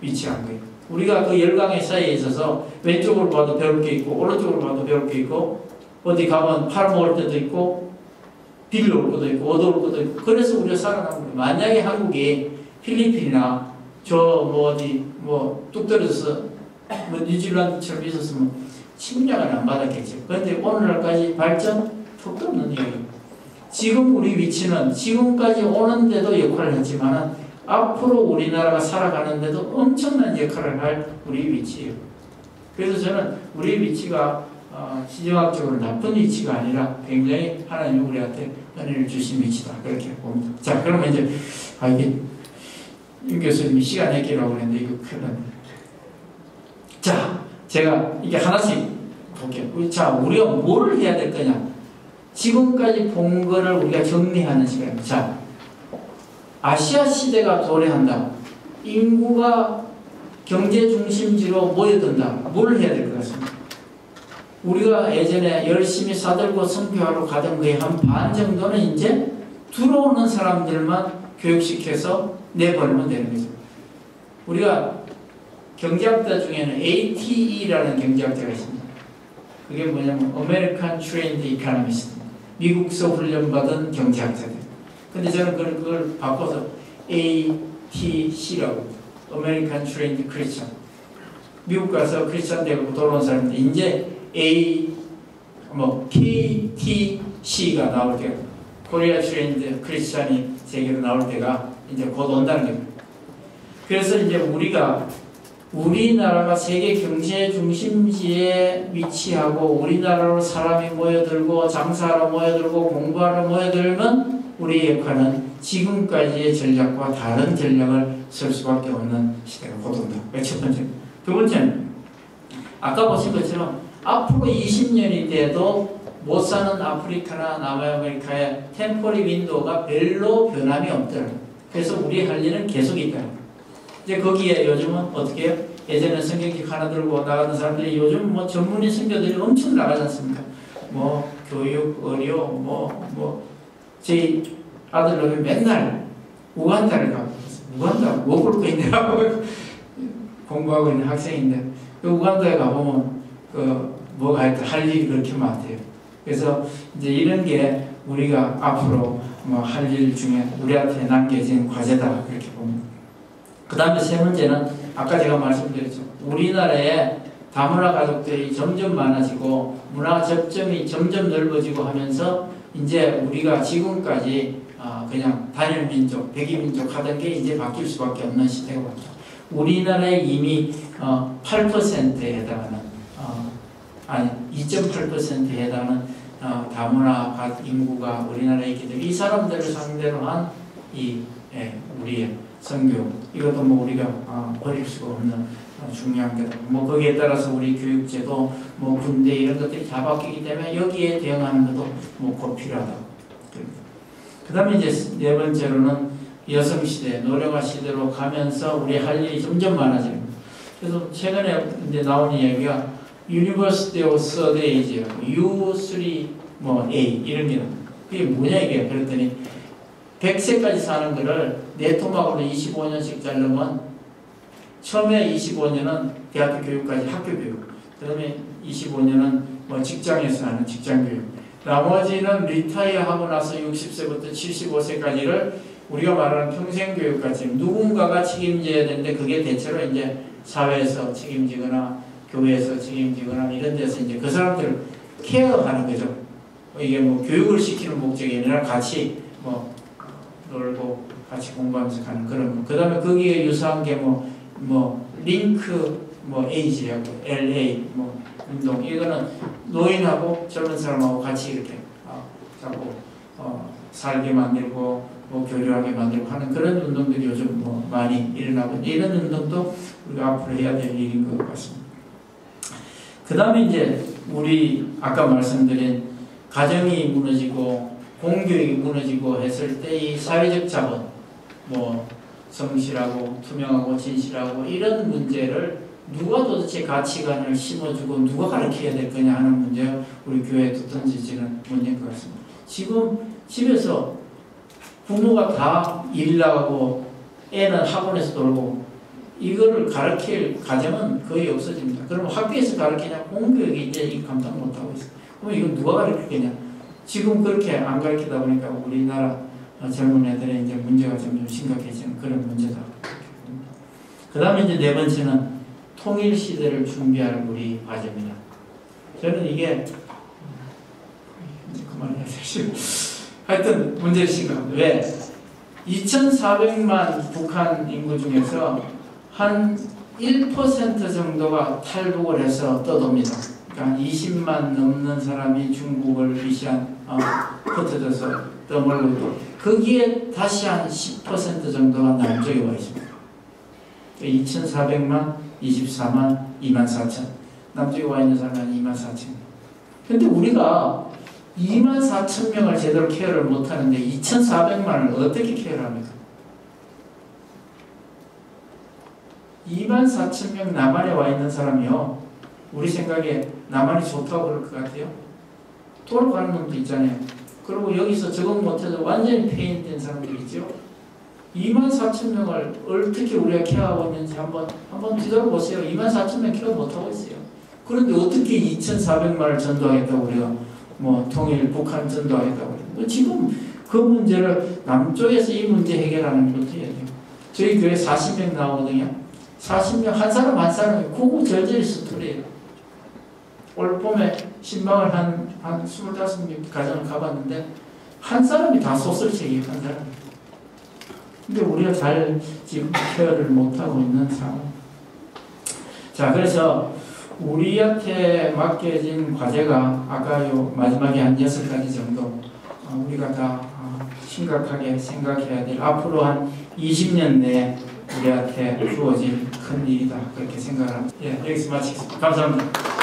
위치한 거예요. 우리가 그 열강의 사이에 있어서 왼쪽으로 봐도 배울 게 있고 오른쪽으로 봐도 배울 게 있고 어디 가면 팔아먹을 때도 있고 빌려올 것도 있고 얻어올 것도 있고 그래서 우리가 살아남은 거예요. 만약에 한국이 필리핀이나 저 뭐 어디 뭐 뚝 떨어져서 뭐 뉴질랜드처럼 있었으면 침략을 안 받았겠죠. 그런데 오늘날까지 발전 턱도 없는 얘기예요. 지금 우리 위치는 지금까지 오는데도 역할을 했지만 앞으로 우리나라가 살아가는데도 엄청난 역할을 할 우리 위치예요. 그래서 저는 우리 위치가 지정학적으로 나쁜 위치가 아니라 굉장히 하나님이 우리한테 은혜를 주신 위치다. 그렇게 봅니다. 자, 그러면 이제 이게 윤 교수님이 시간 얘기라고 했는데 이거 큰일 났네. 자, 제가 이게 하나씩 볼게요. 자, 우리가 뭘 해야 될 거냐? 지금까지 본 거를 우리가 정리하는 시간입니다. 자, 아시아 시대가 도래한다. 인구가 경제 중심지로 모여든다. 뭘 해야 될 것 같습니다. 우리가 예전에 열심히 사들고 선교하러 가던 거의 한 반 정도는 이제 들어오는 사람들만 교육시켜서 내보내면 되는 거죠. 우리가 경제학자 중에는 ATE라는 경제학자가 있습니다. 그게 뭐냐면 American Trained Economist. 미국서 훈련받은 경제학자들. 근데 저는 그걸 바꿔서 ATC라고 American Trained Christian. 미국 가서 크리스찬 되고 돌아온 사람인데 이제 KTC가 나올 때가 코리아 트레인드 크리스찬이 세계로 나올 때가 이제 곧 온다는 겁니다. 그래서 이제 우리나라가 세계 경제 중심지에 위치하고 우리나라로 사람이 모여들고 장사하러 모여들고 공부하러 모여들면 우리의 역할은 지금까지의 전략과 다른 전략을 쓸 수밖에 없는 시대가 곧 온다. 첫 번째. 두 번째는 아까 보신 것처럼 앞으로 20년이 돼도 못 사는 아프리카나 남아메리카의 템포리 윈도우가 별로 변함이 없더라. 그래서 우리 할 일은 계속 있다. 이제 거기에 요즘은 어떻게 해요? 예전에 성경책 하나 들고 나가는 사람들이 요즘 뭐 전문의 선교들이 엄청 나가지 않습니까? 뭐 교육, 의료, 제 아들놈이 맨날 우간다를 가고 우간다 뭐 볼 거 있냐고 공부하고 있는 학생인데 그 우간다에 가보면 뭐가 할 일이 그렇게 많대요. 그래서 이제 이런 게 우리가 앞으로 뭐 할 일 중에 우리한테 남겨진 과제다 그렇게 봅니다. 그 다음에 세 번째는 아까 제가 말씀드렸죠. 우리나라에 다문화 가족들이 점점 많아지고 문화 접점이 점점 넓어지고 하면서 이제 우리가 지금까지 그냥 단일 민족, 백이 민족 하던 게 이제 바뀔 수밖에 없는 시대가 왔죠. 우리나라에 이미 8%에 해당하는 2.8%에 해당하는 다문화 인구가 우리나라에 있기 때문에 이 사람들을 상대로 한 우리의 선교 이것도 뭐 우리가 버릴 수가 없는 중요한 게다. 뭐 거기에 따라서 우리 교육제도, 뭐 군대 이런 것들이 다 바뀌기 때문에 여기에 대응하는 것도 뭐 꼭 필요하다. 그 다음에 이제 네 번째로는 여성 시대, 노령화 시대로 가면서 우리 할 일이 점점 많아집니다. 그래서 최근에 이제 나온 이야기가 University of Third Age, U3A 이럽니다. 그게 뭐냐 이게 그랬더니 100세까지 사는 거를 내 토막으로 25년씩 자르면 처음에 25년은 대학교 교육까지 학교 교육, 그 다음에 25년은 뭐 직장에서 하는 직장 교육, 나머지는 리타이어 하고 나서 60세부터 75세까지를 우리가 말하는 평생 교육까지 누군가가 책임져야 되는데 그게 대체로 이제 사회에서 책임지거나 교회에서 책임지거나 이런 데서 이제 그 사람들을 케어하는 거죠. 이게 뭐 교육을 시키는 목적이 아니라 같이 뭐 놀고 같이 공부하면서 가는 그런 거. 그 다음에 거기에 유사한 게 뭐 링크 에이지라고 LA 운동, 이거는 노인하고 젊은 사람하고 같이 이렇게 자꾸 살게 만들고 교류하게 만들고 하는 그런 운동들이 요즘 많이 일어나고, 이런 운동도 우리가 앞으로 해야 될 일인 것 같습니다. 그 다음에 이제 우리 아까 말씀드린 가정이 무너지고 공교육이 무너지고 했을 때 이 사회적 자본, 성실하고 투명하고 진실하고 이런 문제를 누가 도대체 가치관을 심어주고 누가 가르쳐야 될 거냐 하는 문제가 우리 교회에 던져지는 문제인 것 같습니다. 지금 집에서 부모가 다 일 나가고 애는 학원에서 놀고 이거를 가르칠 가정은 거의 없어집니다. 그러면 학교에서 가르치냐, 공교육이 이제 감당 못하고 있어요. 그럼 이건 누가 가르치겠냐? 지금 그렇게 안 가르치다 보니까 우리나라 젊은 애들의 이제 문제가 점점 심각해지는 그런 문제다. 그 다음에 이제 네 번째는 통일 시대를 준비할 우리 과제입니다. 저는 이게 그만해야 되지. 하여튼 문제를 심각합니다. 왜? 2,400만 북한 인구 중에서 한 1% 정도가 탈북을 해서 떠돕니다. 그러니까 20만 넘는 사람이 중국을 위시한 흩어져서 떠몰르고, 거기에 다시 한 10% 정도가 남쪽에 와 있습니다. 2,400만, 24만, 24,000. 남쪽에 와 있는 사람은 24,000. 근데 우리가 24,000명을 제대로 케어를 못하는데 2,400만을 어떻게 케어를 합니까? 24,000명 남한에 와 있는 사람이요, 우리 생각에 남한이 좋다고 그럴 것 같아요. 돌아가는 놈도 있잖아요. 그리고 여기서 적응 못해서 완전히 폐인된 사람들 있죠. 24,000명을 어떻게 우리가 케어하고 있는지 한번 뒤돌아보세요. 24,000명 케어 못하고 있어요. 그런데 어떻게 2,400만을 전도하겠다고 우리가 통일 북한 전도하겠다고 그래요. 지금 그 문제를 남쪽에서 이 문제 해결하는 것도 해야 돼요. 저희 교회 40명 나오거든요. 40명 한 사람 한 사람이 구구절절히 스토리예요. 올 봄에 신방을 한 25명 가정을 가봤는데 한 사람이 다 소설책이에요. 한 사람이. 근데 우리가 잘 지금 케어를 못하고 있는 상황. 자, 그래서 우리한테 맡겨진 과제가 아까 요 마지막에 한 6가지 정도 우리가 다 심각하게 생각해야 될, 앞으로 한 20년 내에 우리한테 주어질 큰 일이다 그렇게 생각합니다. 예, 여기서 마치겠습니다. 감사합니다.